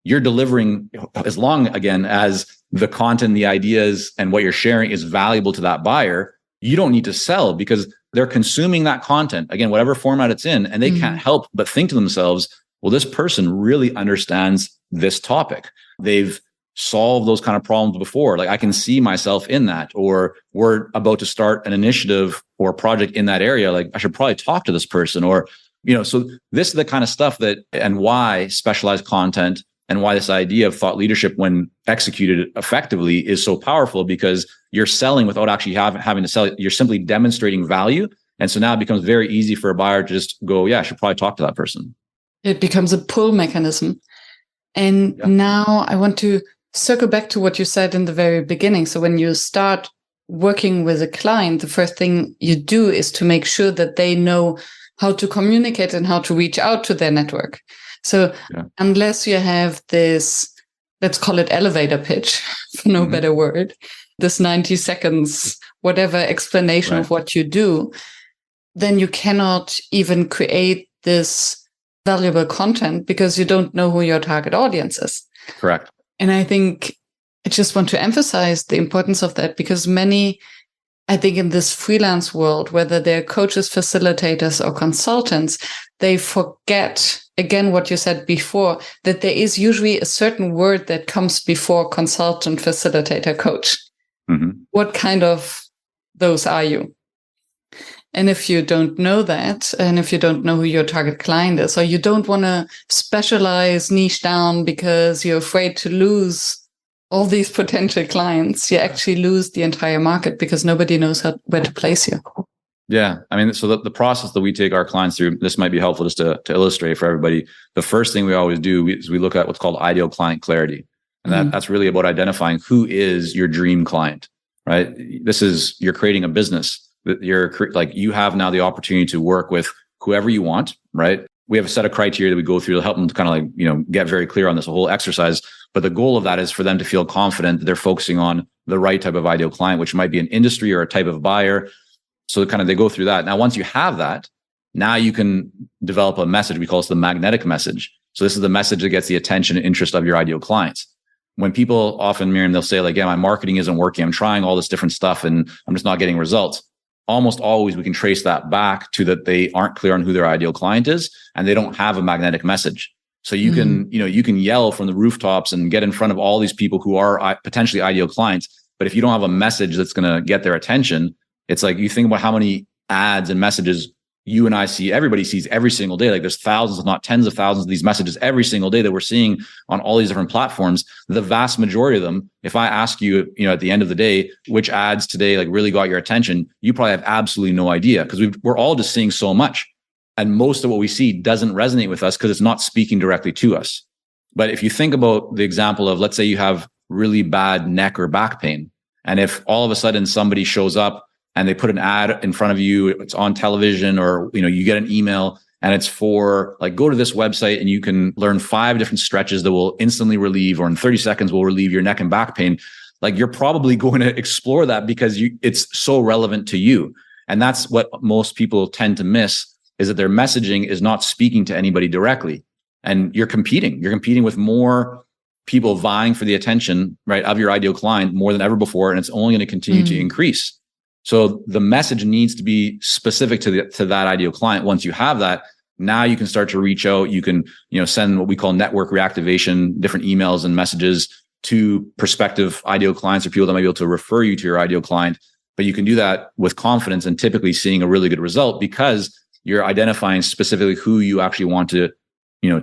you're delivering as long, again, as the content, the ideas, and what you're sharing is valuable to that buyer. You don't need to sell because they're consuming that content, again, whatever format it's in, and they can't help but think to themselves, well, this person really understands this topic. They've solved those kind of problems before. Like, I can see myself in that, or we're about to start an initiative or project in that area. Like, I should probably talk to this person, or, so this is the kind of stuff that, and why specialized content and why this idea of thought leadership, when executed effectively, is so powerful, because you're selling without actually having to sell. You're simply demonstrating value. And so now it becomes very easy for a buyer to just go, yeah, I should probably talk to that person. It becomes a pull mechanism. And now I want to circle back to what you said in the very beginning. So when you start working with a client, the first thing you do is to make sure that they know how to communicate and how to reach out to their network. So unless you have this, let's call it elevator pitch, for no better word, this 90 seconds, whatever explanation of what you do, then you cannot even create this valuable content because you don't know who your target audience is. Correct. And I think I just want to emphasize the importance of that, because many, I think, in this freelance world, whether they're coaches, facilitators, or consultants, they forget, again, what you said before, that there is usually a certain word that comes before consultant, facilitator, coach. What kind of those are you? And if you don't know that, and if you don't know who your target client is, or you don't want to specialize, niche down because you're afraid to lose all these potential clients, you actually lose the entire market because nobody knows where to place you. Yeah. I mean, so the process that we take our clients through, this might be helpful just to illustrate for everybody. The first thing we always do is we look at what's called ideal client clarity. And that's really about identifying who is your dream client, right? You're creating a business. You have now the opportunity to work with whoever you want, right? We have a set of criteria that we go through to help them to kind of get very clear on this whole exercise. But the goal of that is for them to feel confident that they're focusing on the right type of ideal client, which might be an industry or a type of buyer. So kind of they go through that. Now, once you have that, now you can develop a message. We call it the magnetic message. So this is the message that gets the attention and interest of your ideal clients. When people often, Miriam, they'll say like, yeah, my marketing isn't working. I'm trying all this different stuff and I'm just not getting results. Almost always we can trace that back to that they aren't clear on who their ideal client is and they don't have a magnetic message. So you can, you can yell from the rooftops and get in front of all these people who are potentially ideal clients. But if you don't have a message that's going to get their attention, it's like you think about how many ads and messages you and I see, everybody sees every single day. Like there's thousands, if not tens of thousands of these messages every single day that we're seeing on all these different platforms. The vast majority of them, if I ask you, at the end of the day, which ads today like really got your attention, you probably have absolutely no idea because we're all just seeing so much. And most of what we see doesn't resonate with us because it's not speaking directly to us. But if you think about the example of, let's say you have really bad neck or back pain, and if all of a sudden somebody shows up and they put an ad in front of you, it's on television, or, you get an email and it's for like, go to this website and you can learn 5 different stretches that will instantly relieve, or in 30 seconds will relieve your neck and back pain. Like you're probably going to explore that because it's so relevant to you. And that's what most people tend to miss, is that their messaging is not speaking to anybody directly. And you're competing with more people vying for the attention, right, of your ideal client more than ever before. And it's only going to continue to increase. So the message needs to be specific to that ideal client. Once you have that, now you can start to reach out. You can, send what we call network reactivation, different emails and messages to prospective ideal clients or people that might be able to refer you to your ideal client. But you can do that with confidence and typically seeing a really good result because you're identifying specifically who you actually want to,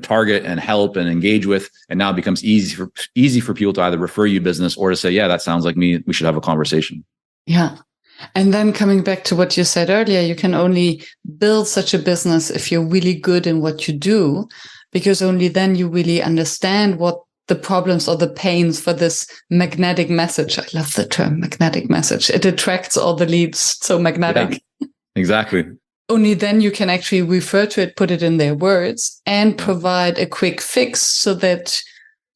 target and help and engage with. And now it becomes easy for people to either refer you business or to say, yeah, that sounds like me. We should have a conversation. Yeah. And then coming back to what you said earlier, you can only build such a business if you're really good in what you do, because only then you really understand what the problems or the pains for this magnetic message. I love the term magnetic message. It attracts all the leads. So magnetic. Yeah, exactly. Only then you can actually refer to it, put it in their words, and provide a quick fix so that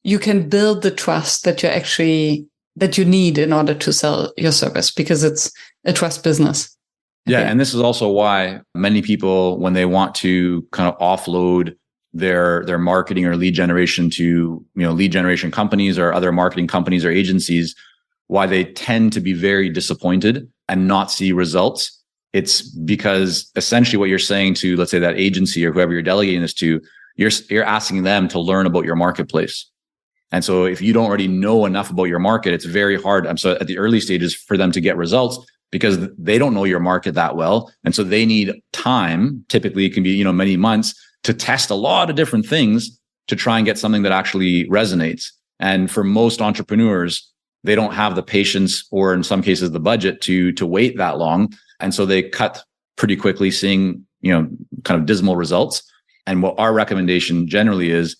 you can build the trust that you need in order to sell your service, because it's a trust business. Yeah. And this is also why many people, when they want to kind of offload their marketing or lead generation to, lead generation companies or other marketing companies or agencies, why they tend to be very disappointed and not see results. It's because essentially what you're saying to, let's say, that agency or whoever you're delegating this to, you're asking them to learn about your marketplace. And so if you don't already know enough about your market, it's very hard. So at the early stages for them to get results, because they don't know your market that well. And so they need time. Typically it can be, many months to test a lot of different things to try and get something that actually resonates. And for most entrepreneurs, they don't have the patience or in some cases the budget to wait that long. And so they cut pretty quickly, seeing, kind of dismal results. And what our recommendation generally is,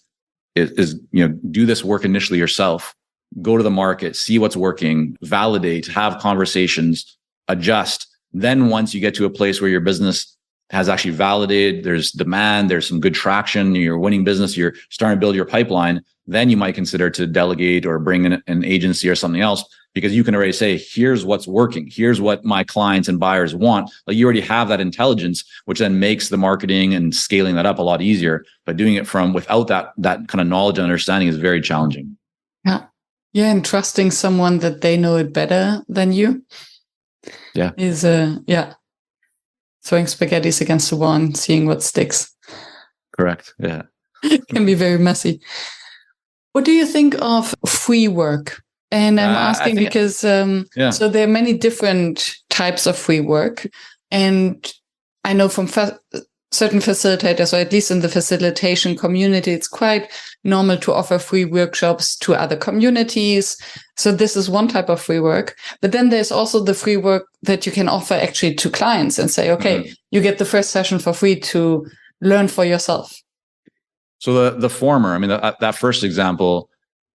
do this work initially yourself, go to the market, see what's working, validate, have conversations, adjust. Then once you get to a place where your business has actually validated, there's demand, there's some good traction, you're winning business, you're starting to build your pipeline, then you might consider to delegate or bring in an agency or something else, because you can already say, here's what's working. Here's what my clients and buyers want. Like, you already have that intelligence, which then makes the marketing and scaling that up a lot easier. But doing it without that kind of knowledge and understanding is very challenging. Yeah. Yeah. And trusting someone that they know it better than you. Yeah. Is, throwing spaghettis against the wall and seeing what sticks. Correct. Yeah. It can be very messy. What do you think of free work? And I'm asking because so there are many different types of free work. And I know from certain facilitators, or at least in the facilitation community, it's quite normal to offer free workshops to other communities. So this is one type of free work. But then there's also the free work that you can offer actually to clients and say, okay, you get the first session for free to learn for yourself. So the former, I mean, that first example,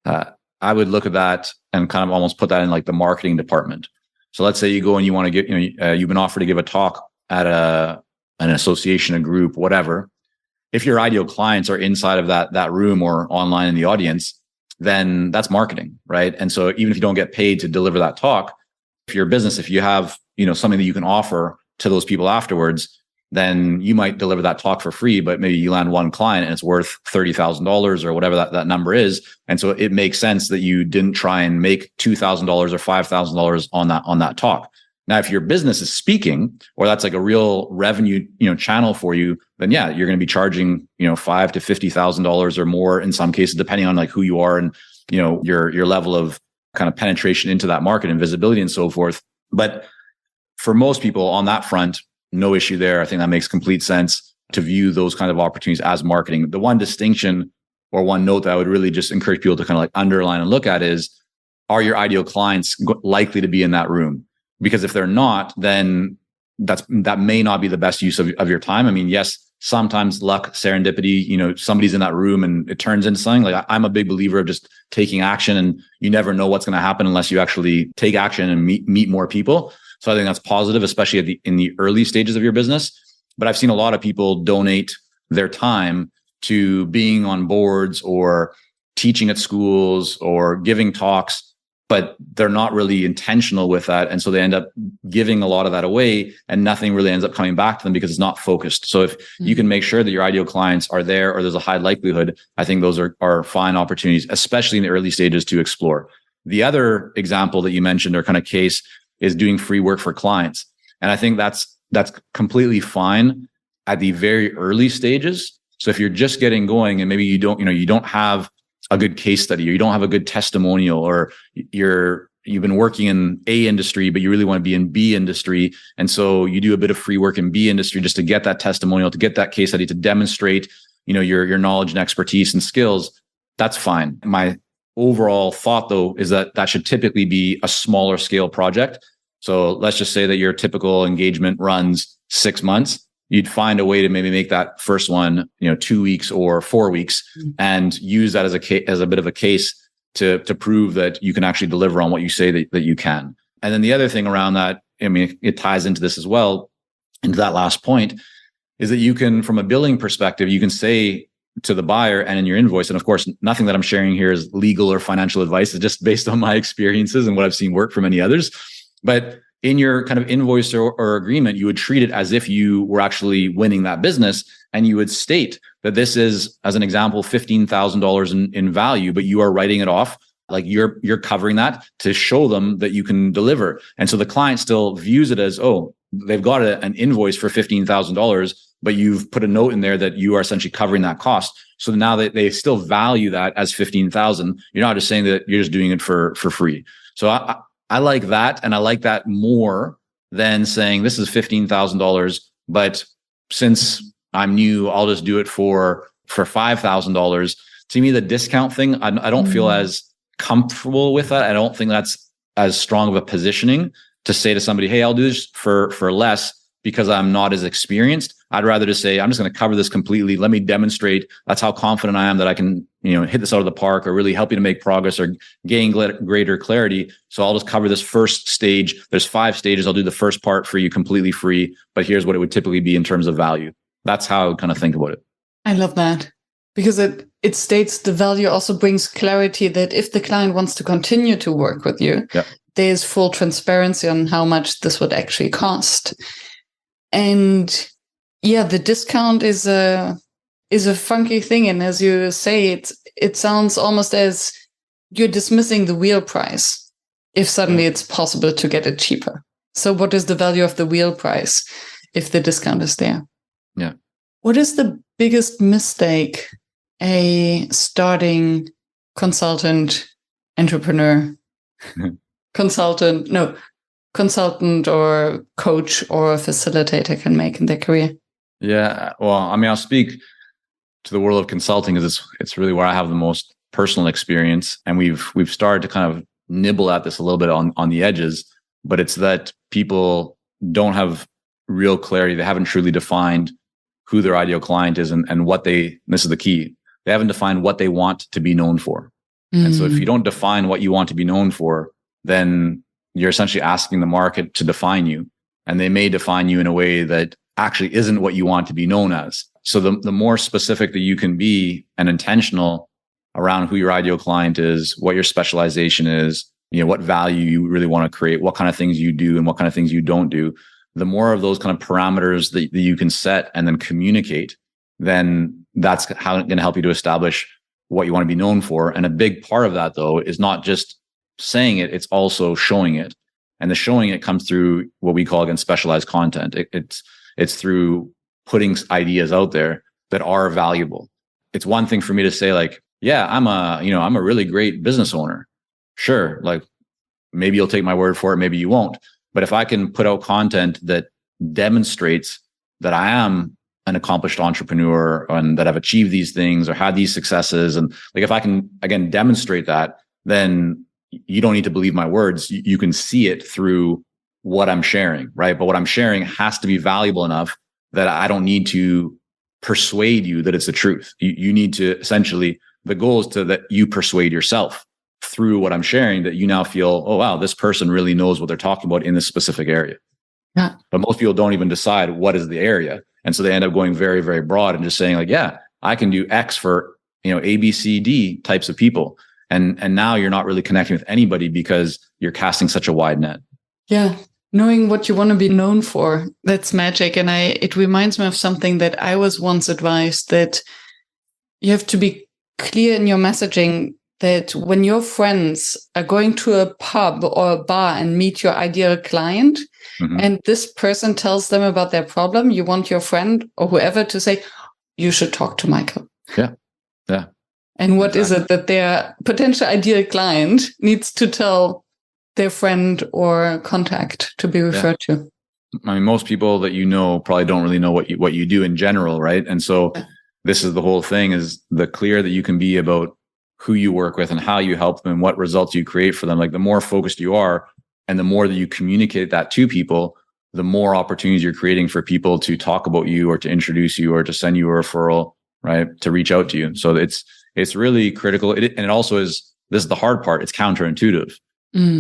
I would look at that and kind of almost put that in like the marketing department. So let's say you go and you want to get, you've been offered to give a talk at an association, a group, whatever. If your ideal clients are inside of that room or online in the audience, then that's marketing, right? And so even if you don't get paid to deliver that talk, if you're a business, if you have, something that you can offer to those people afterwards, then you might deliver that talk for free, but maybe you land one client and it's worth $30,000 or whatever that number is. And so it makes sense that you didn't try and make $2,000 or $5,000 on that talk. Now, if your business is speaking, or that's like a real revenue, channel for you, then yeah, you're going to be charging, $5,000 to $50,000 or more in some cases, depending on like who you are and, your level of kind of penetration into that market and visibility and so forth. But for most people on that front, no issue there. I think that makes complete sense to view those kind of opportunities as marketing. The one distinction or one note that I would really just encourage people to kind of like underline and look at is, are your ideal clients likely to be in that room? Because if they're not, then that may not be the best use of your time. I mean, yes, sometimes luck, serendipity, somebody's in that room and it turns into something. Like, I'm a big believer of just taking action, and you never know what's going to happen unless you actually take action and meet more people. So I think that's positive, especially in the early stages of your business. But I've seen a lot of people donate their time to being on boards or teaching at schools or giving talks, but they're not really intentional with that. And so they end up giving a lot of that away and nothing really ends up coming back to them because it's not focused. So if you can make sure that your ideal clients are there, or there's a high likelihood, I think those are fine opportunities, especially in the early stages, to explore. The other example that you mentioned, or kind of case, is doing free work for clients. And I think that's completely fine at the very early stages. So if you're just getting going and maybe you don't have a good case study, or you don't have a good testimonial, or you've been working in A industry, but you really want to be in B industry. And so you do a bit of free work in B industry just to get that testimonial, to get that case study, to demonstrate your knowledge and expertise and skills, that's fine. My overall thought though is that should typically be a smaller scale project. So let's just say that your typical engagement runs 6 months. You'd find a way to maybe make that first one, 2 weeks or 4 weeks, and use that as a bit of a case to prove that you can actually deliver on what you say that you can. And then the other thing around that, it ties into this as well, into that last point, is that you can, from a billing perspective, you can say to the buyer and in your invoice, and of course, nothing that I'm sharing here is legal or financial advice. It's just based on my experiences and what I've seen work for many others. But in your kind of invoice or agreement, you would treat it as if you were actually winning that business, and you would state that this is, as an example, $15,000 in value, but you are writing it off like you're covering that to show them that you can deliver. And so the client still views it as, oh, they've got an invoice for $15,000, but you've put a note in there that you are essentially covering that cost. So now they still value that as 15,000. You're not just saying that you're just doing it for free. So I like that. And I like that more than saying this is $15,000, but since I'm new, I'll just do it for $5,000. To me, the discount thing, I don't feel as comfortable with that. I don't think that's as strong of a positioning to say to somebody, hey, I'll do this for less because I'm not as experienced. I'd rather just say, I'm just going to cover this completely. Let me demonstrate. That's how confident I am that I can, hit this out of the park or really help you to make progress or gain greater clarity. So I'll just cover this first stage. There's 5 stages. I'll do the first part for you completely free, but here's what it would typically be in terms of value. That's how I would kind of think about it. I love that, because it states the value also brings clarity that if the client wants to continue to work with you, there's full transparency on how much this would actually cost. And yeah, the discount is a funky thing. And as you say, it sounds almost as you're dismissing the wheel price if suddenly it's possible to get it cheaper. So what is the value of the wheel price if the discount is there? Yeah. What is the biggest mistake a starting consultant, entrepreneur, consultant or coach or facilitator can make in their career? Yeah. Well, I'll speak to the world of consulting because it's really where I have the most personal experience. And we've started to kind of nibble at this a little bit on the edges, but it's that people don't have real clarity. They haven't truly defined who their ideal client is and what this is the key. They haven't defined what they want to be known for. And so if you don't define what you want to be known for, then you're essentially asking the market to define you. And they may define you in a way that actually isn't what you want to be known as. So the more specific that you can be and intentional around who your ideal client is, what your specialization is, what value you really want to create, what kind of things you do and what kind of things you don't do, the more of those kind of parameters that you can set and then communicate, then that's how it's going to help you to establish what you want to be known for. And a big part of that, though, is not just saying it, it's also showing it. And the showing it comes through what we call, again, specialized content. It's through putting ideas out there that are valuable. It's one thing for me to say, like, yeah, I'm a really great business owner. Sure. Like, maybe you'll take my word for it. Maybe you won't. But if I can put out content that demonstrates that I am an accomplished entrepreneur and that I've achieved these things or had these successes, and like, if I can, again, demonstrate that, then you don't need to believe my words. You can see it through what I'm sharing, right? But what I'm sharing has to be valuable enough that I don't need to persuade you that it's the truth. You need to essentially, the goal is that you persuade yourself through what I'm sharing, that you now feel, oh, wow, this person really knows what they're talking about in this specific area. Yeah. But most people don't even decide what is the area. And so they end up going very, very broad and just saying, like, yeah, I can do X for, A, B, C, D types of people. And now you're not really connecting with anybody because you're casting such a wide net. Yeah. Knowing what you want to be known for, that's magic. And it reminds me of something that I was once advised, that you have to be clear in your messaging, that when your friends are going to a pub or a bar and meet your ideal client, and this person tells them about their problem, you want your friend or whoever to say, you should talk to Michael. Yeah. Yeah. And what is it that their potential ideal client needs to tell their friend or contact to be referred to? I mean, most people that probably don't really know what you do in general, right? And so this is the whole thing, is the clearer that you can be about who you work with and how you help them and what results you create for them. Like the more focused you are and the more that you communicate that to people, the more opportunities you're creating for people to talk about you or to introduce you or to send you a referral, right? To reach out to you. So it's really critical. And it also is, this is the hard part. It's counterintuitive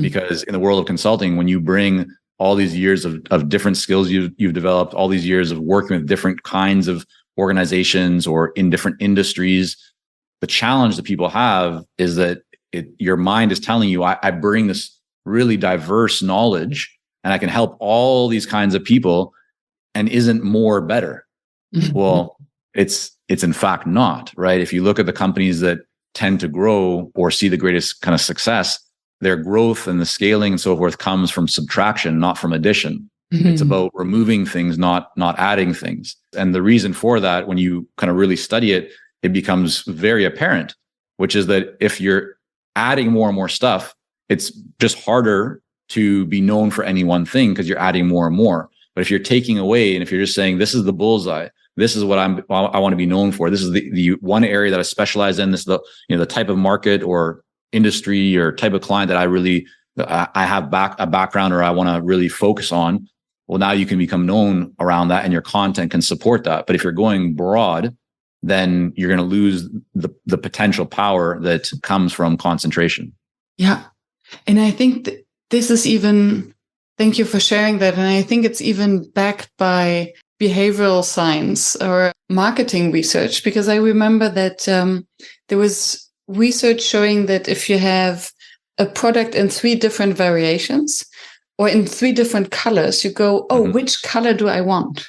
because in the world of consulting, when you bring all these years of different skills you've developed, all these years of working with different kinds of organizations or in different industries, the challenge that people have is that your mind is telling you, I bring this really diverse knowledge and I can help all these kinds of people, and isn't more better? Well, it's in fact not, right? If you look at the companies that tend to grow or see the greatest kind of success, their growth and the scaling and so forth comes from subtraction, not from addition. It's about removing things, not adding things. And the reason for that, when you kind of really study it, it becomes very apparent, which is that if you're adding more and more stuff, it's just harder to be known for any one thing because you're adding more and more. But if you're taking away, and if you're just saying, this is the bullseye, this is what I want to be known for, this is the one area that I specialize in, this is the type of market or industry or type of client that I have a background or I want to really focus on. Well, now you can become known around that and your content can support that. But if you're going broad, then you're going to lose the potential power that comes from concentration. Yeah. And I think this is even, thank you for sharing that. And I think it's even backed by behavioral science or marketing research, because I remember that there was research showing that if you have a product in 3 different variations or in 3 different colors, you go, which color do I want?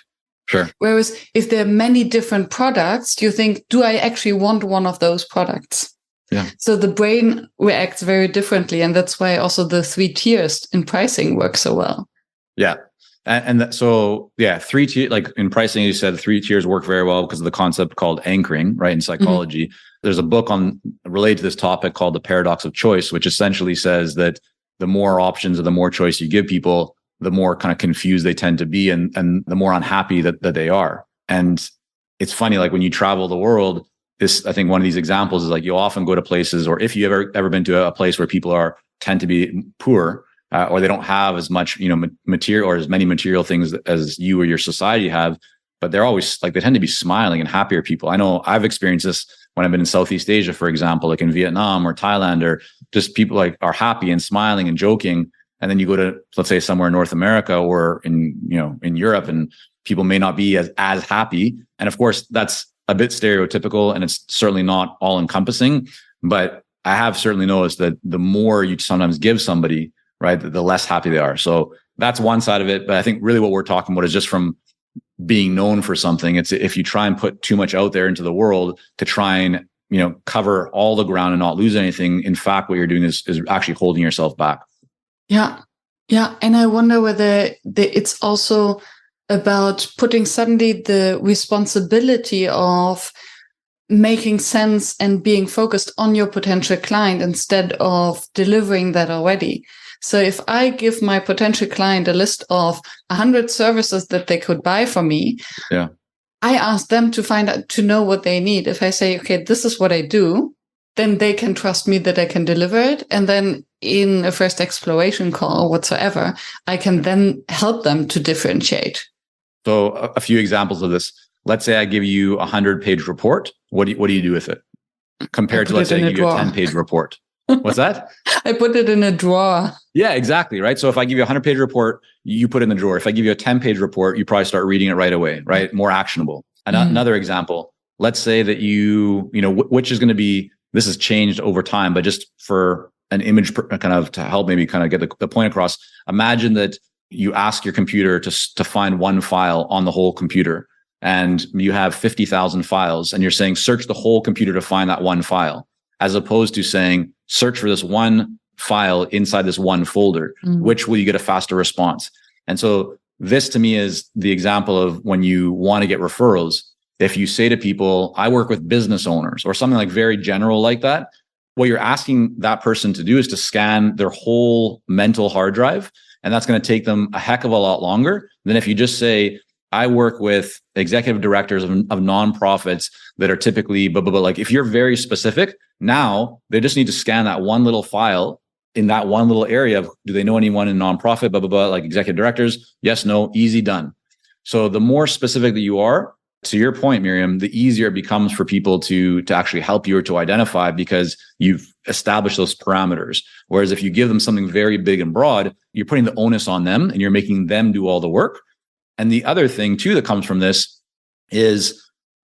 Sure. Whereas if there are many different products, you think, do I actually want one of those products? Yeah. So the brain reacts very differently. And that's why also the 3 tiers in pricing work so well. Yeah. So 3 tiers, like in pricing, you said 3 tiers work very well because of the concept called anchoring, right? In psychology, there's a book related to this topic called The Paradox of Choice, which essentially says that the more options or the more choice you give people, the more kind of confused they tend to be and the more unhappy that they are. And it's funny, like when you travel the world, I think one of these examples is like you often go to places, or if you ever been to a place where people tend to be poor, or they don't have as much, material or as many material things as you or your society have, but they're always like, they tend to be smiling and happier people. I know I've experienced this when I've been in Southeast Asia, for example, like in Vietnam or Thailand, or just people like are happy and smiling and joking. And then you go to, let's say, somewhere in North America or in Europe, and people may not be as happy. And of course, that's a bit stereotypical and it's certainly not all encompassing, but I have certainly noticed that the more you sometimes give somebody, right, the less happy they are. So that's one side of it. But I think really what we're talking about is just from being known for something. It's if you try and put too much out there into the world to try and, cover all the ground and not lose anything. In fact, what you're doing is actually holding yourself back. Yeah. Yeah. And I wonder whether it's also about putting suddenly the responsibility of making sense and being focused on your potential client instead of delivering that already. So if I give my potential client a list of 100 services that they could buy from me, I ask them to know what they need. If I say, okay, this is what I do, then they can trust me that I can deliver it. And then in a first exploration call or whatsoever, I can then help them to differentiate. So a few examples of this. Let's say I give you a 100-page report. What do you do with it? Compared to, let's say, I give you a 10-page report. What's that? I put it in a drawer. Yeah, exactly. Right. So if I give you a 100-page report, you put it in the drawer. If I give you a 10-page report, you probably start reading it right away, right? More actionable. And another example, let's say that which is going to be, this has changed over time, but just for an image kind of to help maybe kind of get the point across. Imagine that you ask your computer to find one file on the whole computer, and you have 50,000 files, and you're saying, search the whole computer to find that one file, as opposed to saying, search for this one file inside this one folder. Which will you get a faster response? And so this to me is the example of when you want to get referrals. If you say to people, I work with business owners, or something like very general like that, what you're asking that person to do is to scan their whole mental hard drive. And that's going to take them a heck of a lot longer than if you just say, I work with executive directors of nonprofits that are typically, but like if you're very specific, now they just need to scan that one little file in that one little area of, do they know anyone in nonprofit, like executive directors? Yes, no, easy, done. So the more specific that you are, to your point, Miriam, the easier it becomes for people to actually help you or to identify, because you've established those parameters. Whereas if you give them something very big and broad, you're putting the onus on them and you're making them do all the work. And the other thing too that comes from this is,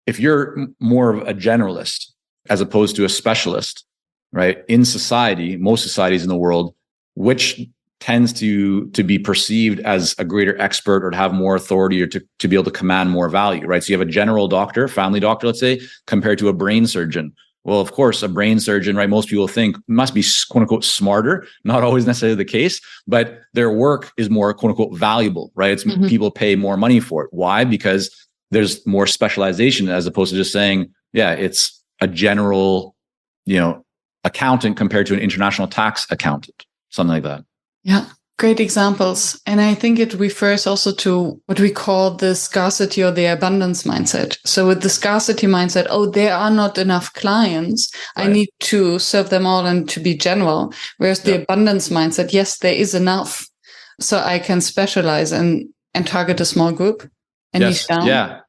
if you're more of a generalist as opposed to a specialist, right? In society, most societies in the world, which tends to be perceived as a greater expert or to have more authority or to be able to command more value, right? So you have a general doctor, family doctor, let's say, compared to a brain surgeon. Well, of course, a brain surgeon, right? Most people think must be quote unquote smarter, not always necessarily the case, but their work is more quote unquote valuable, right? It's people pay more money for it. Why? Because there's more specialization, as opposed to just saying, yeah, it's a general, accountant compared to an international tax accountant, something like that. Yeah, great examples. And I think it refers also to what we call the scarcity or the abundance mindset. So with the scarcity mindset, there are not enough clients. Right. I need to serve them all and to be general. Whereas the abundance mindset, yes, there is enough. So I can specialize and target a small group and niche down. Yeah,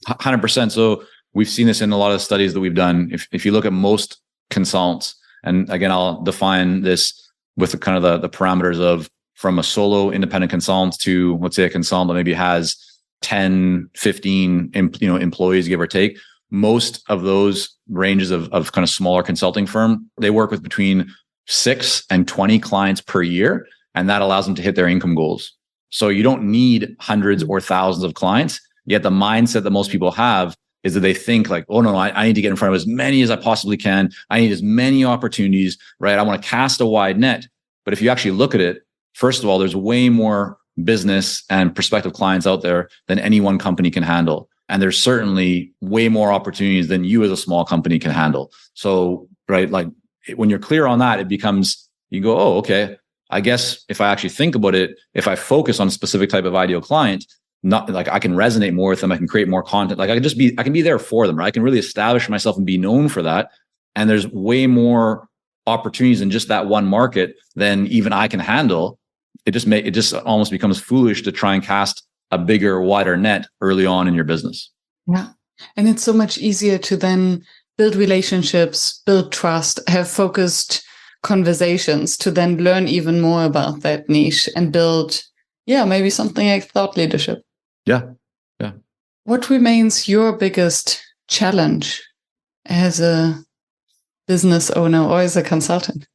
100%. So we've seen this in a lot of studies that we've done. If you look at most consultants, and again, I'll define this with the parameters of, from a solo independent consultant to, let's say, a consultant that maybe has 10, 15, employees, give or take. Most of those ranges of kind of smaller consulting firm, they work with between 6 and 20 clients per year. And that allows them to hit their income goals. So you don't need hundreds or thousands of clients. Yet the mindset that most people have is that they think like, oh no, I need to get in front of as many as I possibly can. I need as many opportunities, right? I want to cast a wide net. But if you actually look at it, first of all, there's way more business and prospective clients out there than any one company can handle. And there's certainly way more opportunities than you as a small company can handle. So, right, like when you're clear on that, it becomes, you go, oh, okay, I guess if I actually think about it, if I focus on a specific type of ideal client, not like I can resonate more with them. I can create more content. Like I can be there for them, right? I can really establish myself and be known for that. And there's way more opportunities in just that one market than even I can handle. It just almost becomes foolish to try and cast a bigger, wider net early on in your business. Yeah. And it's so much easier to then build relationships, build trust, have focused conversations to then learn even more about that niche and build, maybe something like thought leadership. Yeah. What remains your biggest challenge as a business owner or as a consultant?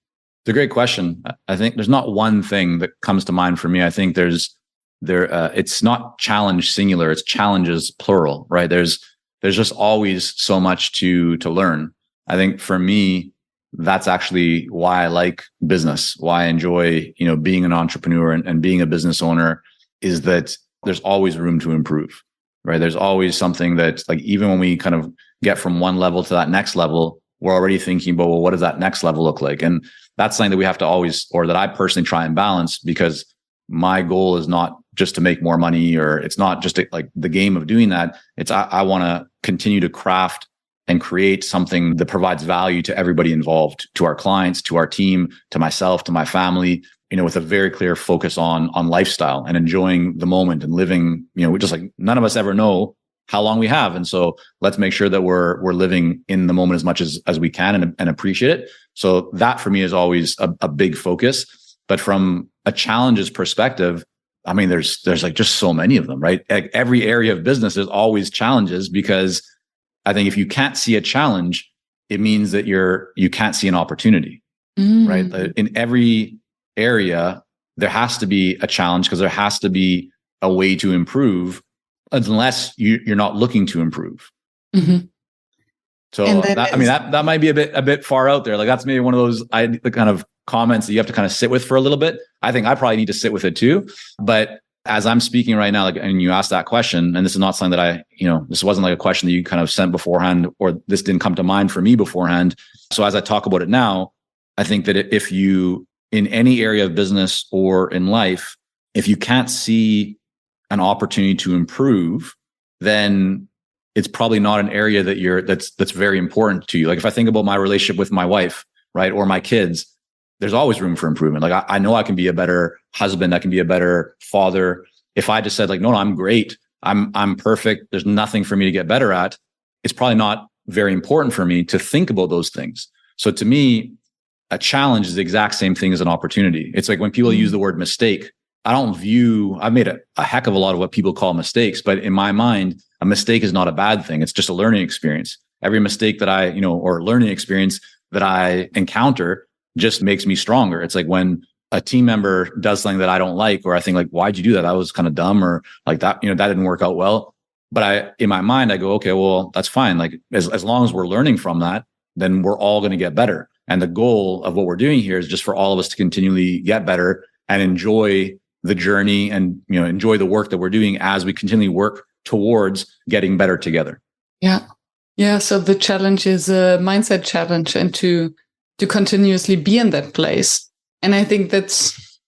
It's a great question. I think there's not one thing that comes to mind for me. I think it's not challenge singular, it's challenges plural, right? There's just always so much to learn. I think for me, that's actually why I like business, why I enjoy, being an entrepreneur and being a business owner, is that there's always room to improve, right? There's always something that, like, even when we kind of get from one level to that next level, we're already thinking about, well, what does that next level look like? And that's something that we have to always, or that I personally try and balance, because my goal is not just to make more money, or it's not just like the game of doing that. It's I want to continue to craft and create something that provides value to everybody involved, to our clients, to our team, to myself, to my family, with a very clear focus on lifestyle and enjoying the moment and living, we just, like, none of us ever know how long we have. And so let's make sure that we're living in the moment as much as we can and appreciate it. So that for me is always a big focus. But from a challenges perspective, I mean, there's like just so many of them, right? Every area of business is always challenges, because I think if you can't see a challenge, it means that you can't see an opportunity, right? In every area, there has to be a challenge, because there has to be a way to improve, unless you're not looking to improve. Mm-hmm. So that might be a bit far out there. Like, that's maybe one of those the kind of comments that you have to kind of sit with for a little bit. I think I probably need to sit with it too. But as I'm speaking right now, like, and you asked that question, and this is not something that this wasn't like a question that you kind of sent beforehand, or this didn't come to mind for me beforehand. So as I talk about it now, I think that if you, in any area of business or in life, if you can't see an opportunity to improve, then it's probably not an area that's very important to you. Like if I think about my relationship with my wife, right, or my kids, there's always room for improvement. Like I know I can be a better husband, I can be a better father. If I just said like, no, I'm great, I'm perfect, there's nothing for me to get better at, it's probably not very important for me to think about those things. So to me, a challenge is the exact same thing as an opportunity. It's like when people use the word mistake, I've made a heck of a lot of what people call mistakes, but in my mind, a mistake is not a bad thing. It's just a learning experience. Every mistake that or learning experience that I encounter just makes me stronger. It's like when a team member does something that I don't like, or I think like, why'd you do that? That was kind of dumb, or like that, that didn't work out well. But in my mind, I go, okay, well, that's fine. Like as long as we're learning from that, then we're all going to get better. And the goal of what we're doing here is just for all of us to continually get better and enjoy the journey and, enjoy the work that we're doing as we continually work towards getting better together. Yeah. Yeah. So the challenge is a mindset challenge, and to continuously be in that place. And I think that's,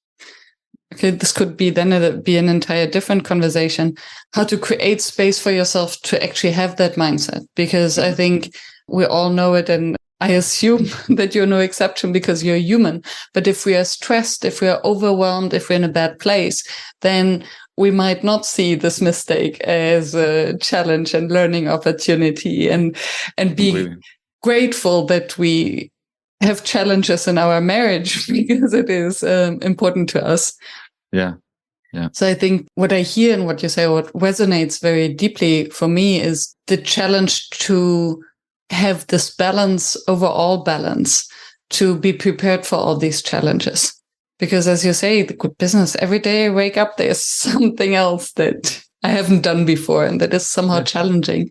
okay, this could be then be an entire different conversation, how to create space for yourself to actually have that mindset. Because I think we all know it, and I assume that you're no exception because you're human. But if we are stressed, if we are overwhelmed, if we're in a bad place, then we might not see this mistake as a challenge and learning opportunity, and be Completely. grateful that we have challenges in our marriage because it is important to us. Yeah. Yeah. So I think what I hear and what you say, what resonates very deeply for me is the challenge to have this balance, overall balance, to be prepared for all these challenges. Because as you say, the good business, every day I wake up, there's something else that I haven't done before and that is somehow challenging.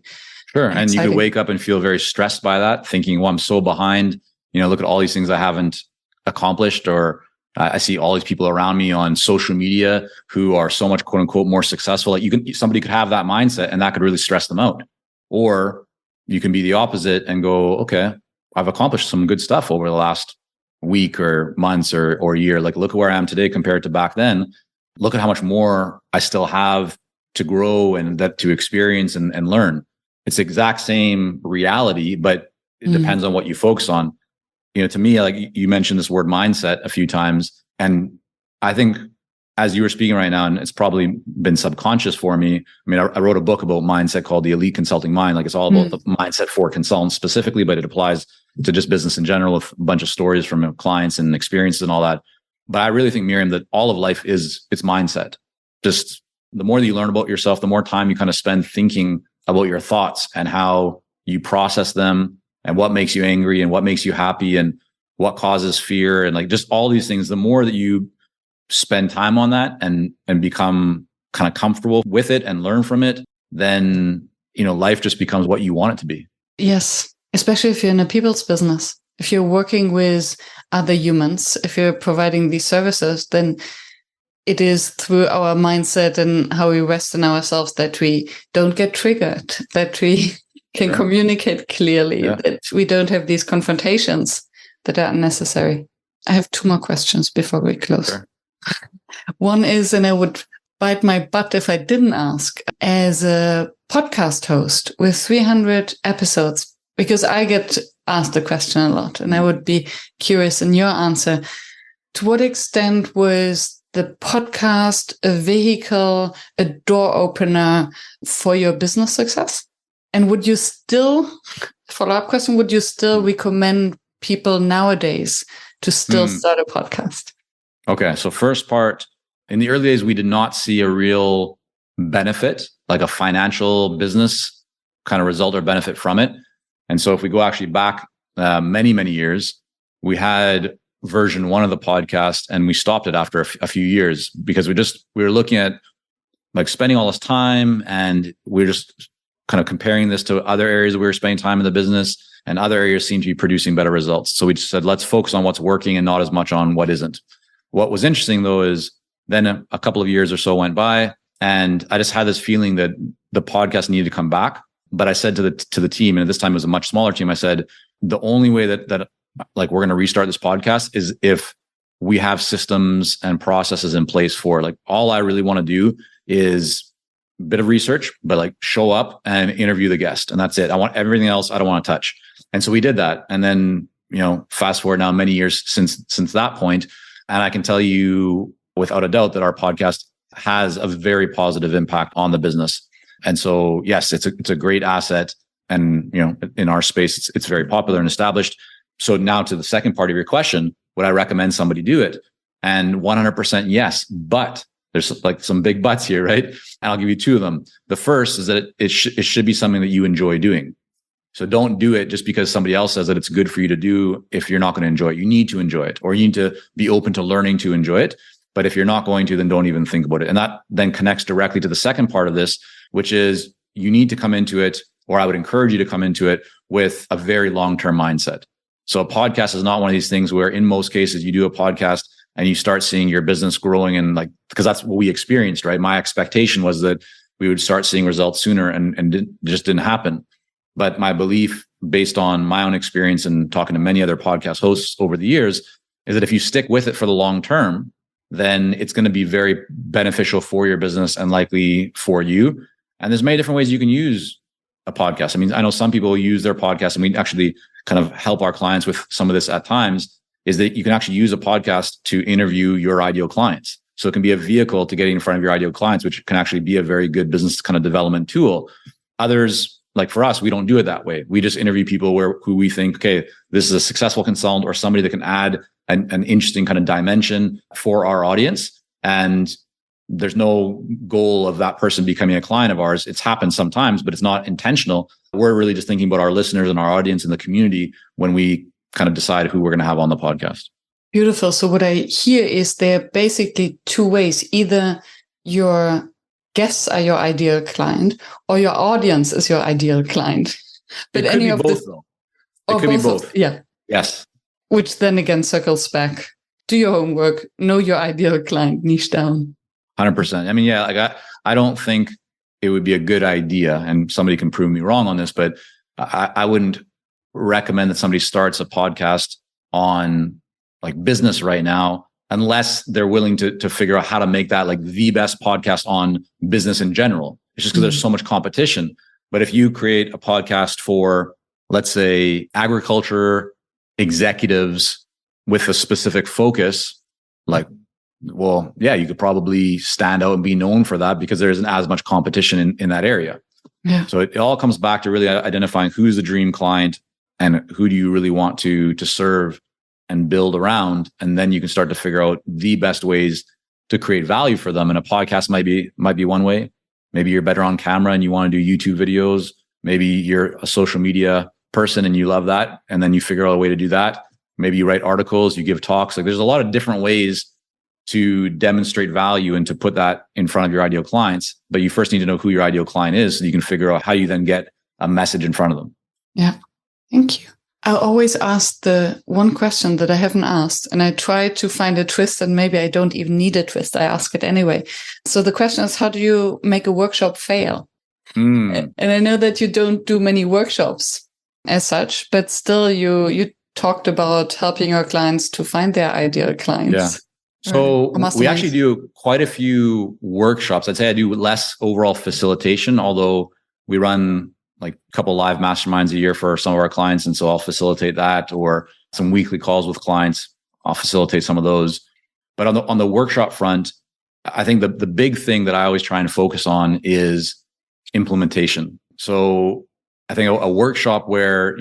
Sure. And you could wake up and feel very stressed by that, thinking, well, I'm so behind, look at all these things I haven't accomplished, or I see all these people around me on social media who are so much quote unquote more successful. Like somebody could have that mindset and that could really stress them out. Or you can be the opposite and go, okay, I've accomplished some good stuff over the last week or months or year. Like, look at where I am today compared to back then. Look at how much more I still have to grow and that to experience and learn. It's the exact same reality, but it depends on what you focus on. To me, like you mentioned this word mindset a few times. And I think as you were speaking right now, and it's probably been subconscious for me. I mean, I wrote a book about mindset called The Elite Consulting Mind. Like it's all about the mindset for consultants specifically, but it applies to just business in general with a bunch of stories from clients and experiences and all that. But I really think, Miriam, that all of life is its mindset. Just the more that you learn about yourself, the more time you kind of spend thinking about your thoughts and how you process them and what makes you angry and what makes you happy and what causes fear and like just all these things. The more that you spend time on that and become kind of comfortable with it and learn from it, then, life just becomes what you want it to be. Yes. Especially if you're in a people's business, if you're working with other humans, if you're providing these services, then it is through our mindset and how we rest in ourselves that we don't get triggered, that we can communicate clearly, that we don't have these confrontations that are unnecessary. I have 2 more questions before we close. Sure. One is, and I would bite my butt if I didn't ask, as a podcast host with 300 episodes, because I get asked the question a lot, and I would be curious in your answer. To what extent was the podcast a vehicle, a door opener for your business success? And would you still, follow-up question, would you still recommend people nowadays to still start a podcast? Okay. So first part, in the early days, we did not see a real benefit, like a financial business kind of result or benefit from it. And so if we go actually back many, many years, we had version 1 of the podcast and we stopped it after a few years because we were looking at like spending all this time and we're just kind of comparing this to other areas we were spending time in the business and other areas seem to be producing better results. So we just said, let's focus on what's working and not as much on what isn't. What was interesting though, is then a couple of years or so went by and I just had this feeling that the podcast needed to come back. But I said to the team, and this time it was a much smaller team, I said, the only way that like we're going to restart this podcast is if we have systems and processes in place for it. Like all I really want to do is a bit of research, but like show up and interview the guest. And that's it. I want everything else I don't want to touch. And so we did that. And then, fast forward now many years since that point, and I can tell you without a doubt that our podcast has a very positive impact on the business. And so, yes, it's a great asset. And, in our space, it's very popular and established. So now to the second part of your question, would I recommend somebody do it? And 100% yes, but there's like some big buts here, right? And I'll give you two of them. The first is that it should be something that you enjoy doing. So don't do it just because somebody else says that it's good for you to do if you're not going to enjoy it. You need to enjoy it, or you need to be open to learning to enjoy it. But if you're not going to, then don't even think about it. And that then connects directly to the second part of this, which is you need to come into it, or I would encourage you to come into it with a very long-term mindset. So a podcast is not one of these things where in most cases you do a podcast and you start seeing your business growing, and because that's what we experienced, right? My expectation was that we would start seeing results sooner, and it just didn't happen. But my belief, based on my own experience and talking to many other podcast hosts over the years, is that if you stick with it for the long term, then it's going to be very beneficial for your business and likely for you. And there's many different ways you can use a podcast. I mean, I know some people use their podcast, and we actually kind of help our clients with some of this at times, is that you can actually use a podcast to interview your ideal clients. So it can be a vehicle to getting in front of your ideal clients, which can actually be a very good business kind of development tool. Others, like for us, we don't do it that way. We just interview people who we think, okay, this is a successful consultant or somebody that can add an interesting kind of dimension for our audience. And there's no goal of that person becoming a client of ours. It's happened sometimes, but it's not intentional. We're really just thinking about our listeners and our audience and the community when we kind of decide who we're going to have on the podcast. Beautiful. So what I hear is there are basically two ways. Either your guests are your ideal client, or your audience is your ideal client. But it could be both, though. It could be both. Yeah. Yes. Which then again circles back. Do your homework. Know your ideal client. Niche down. 100%. I mean, yeah, like I don't think it would be a good idea, and somebody can prove me wrong on this, but I wouldn't recommend that somebody starts a podcast on like business right now, unless they're willing to figure out how to make that like the best podcast on business in general. It's just because there's so much competition. But if you create a podcast for, let's say, agriculture executives with a specific focus, well, yeah, you could probably stand out and be known for that because there isn't as much competition in that area. Yeah. So it all comes back to really identifying who's the dream client and who do you really want to serve and build around. And then you can start to figure out the best ways to create value for them. And a podcast might be one way. Maybe you're better on camera and you want to do YouTube videos. Maybe you're a social media person and you love that. And then you figure out a way to do that. Maybe you write articles, you give talks. Like there's a lot of different ways to demonstrate value and to put that in front of your ideal clients. But you first need to know who your ideal client is so you can figure out how you then get a message in front of them. Yeah. Thank you. I always ask the one question that I haven't asked, and I try to find a twist, and maybe I don't even need a twist. I ask it anyway. So the question is, how do you make a workshop fail? And I know that you don't do many workshops as such, but still you talked about helping your clients to find their ideal clients. Yeah. So we actually do quite a few workshops. I'd say I do less overall facilitation, although we run like a couple live masterminds a year for some of our clients. And so I'll facilitate that, or some weekly calls with clients. I'll facilitate some of those. But on the workshop front, I think the big thing that I always try and focus on is implementation. So I think a workshop where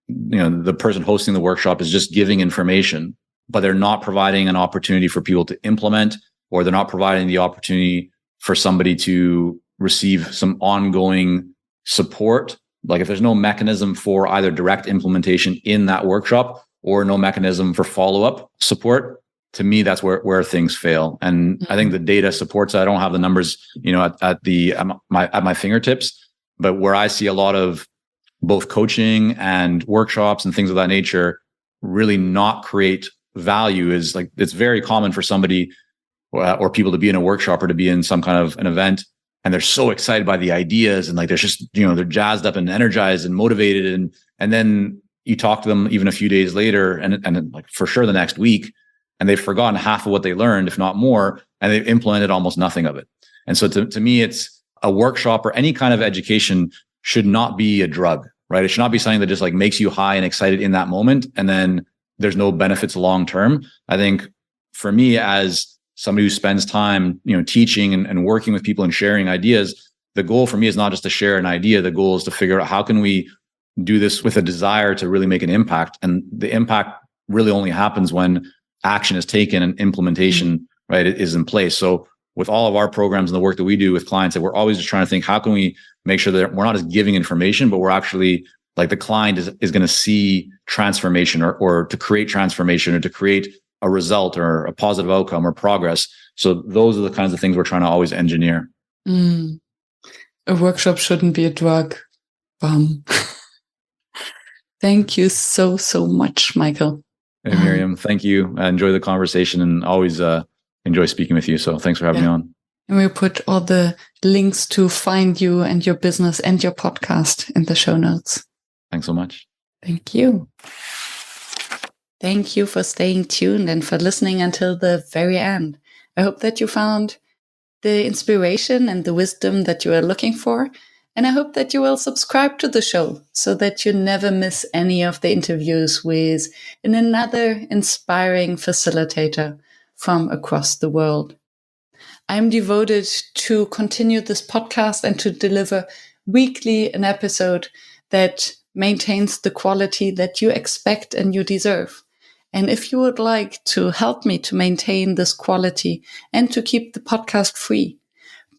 the person hosting the workshop is just giving information, but they're not providing an opportunity for people to implement, or they're not providing the opportunity for somebody to receive some ongoing support. Like if there's no mechanism for either direct implementation in that workshop or no mechanism for follow-up support, to me, that's where things fail. And I think the data supports that. I don't have the numbers, at my fingertips, but where I see a lot of both coaching and workshops and things of that nature really not create value is like, it's very common for somebody or people to be in a workshop or to be in some kind of an event, and they're so excited by the ideas and like they're just, they're jazzed up and energized and motivated. And then you talk to them even a few days later and like for sure the next week, and they've forgotten half of what they learned, if not more, and they've implemented almost nothing of it. And so to me, it's a workshop or any kind of education should not be a drug, right? It should not be something that just like makes you high and excited in that moment, and then there's no benefits long term. I think for me, as somebody who spends time, teaching and working with people and sharing ideas, the goal for me is not just to share an idea. The goal is to figure out how can we do this with a desire to really make an impact. And the impact really only happens when action is taken and implementation, right, is in place. So with all of our programs and the work that we do with clients, that we're always just trying to think, how can we make sure that we're not just giving information, but we're actually like the client is going to see transformation or to create transformation or to create a result or a positive outcome or progress. So those are the kinds of things we're trying to always engineer. A workshop shouldn't be a drug. Thank you so much, Michael. Hey, Miriam, thank you. I enjoy the conversation and always enjoy speaking with you. So thanks for having me on. And we'll put all the links to find you and your business and your podcast in the show notes. Thanks so much. Thank you. Thank you for staying tuned and for listening until the very end. I hope that you found the inspiration and the wisdom that you are looking for. And I hope that you will subscribe to the show so that you never miss any of the interviews with another inspiring facilitator from across the world. I'm devoted to continue this podcast and to deliver weekly an episode that maintains the quality that you expect and you deserve. And if you would like to help me to maintain this quality and to keep the podcast free,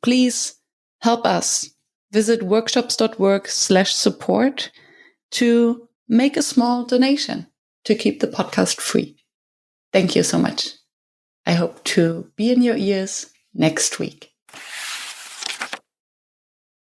please help us. Visit workshops.work/support to make a small donation to keep the podcast free. Thank you so much. I hope to be in your ears next week.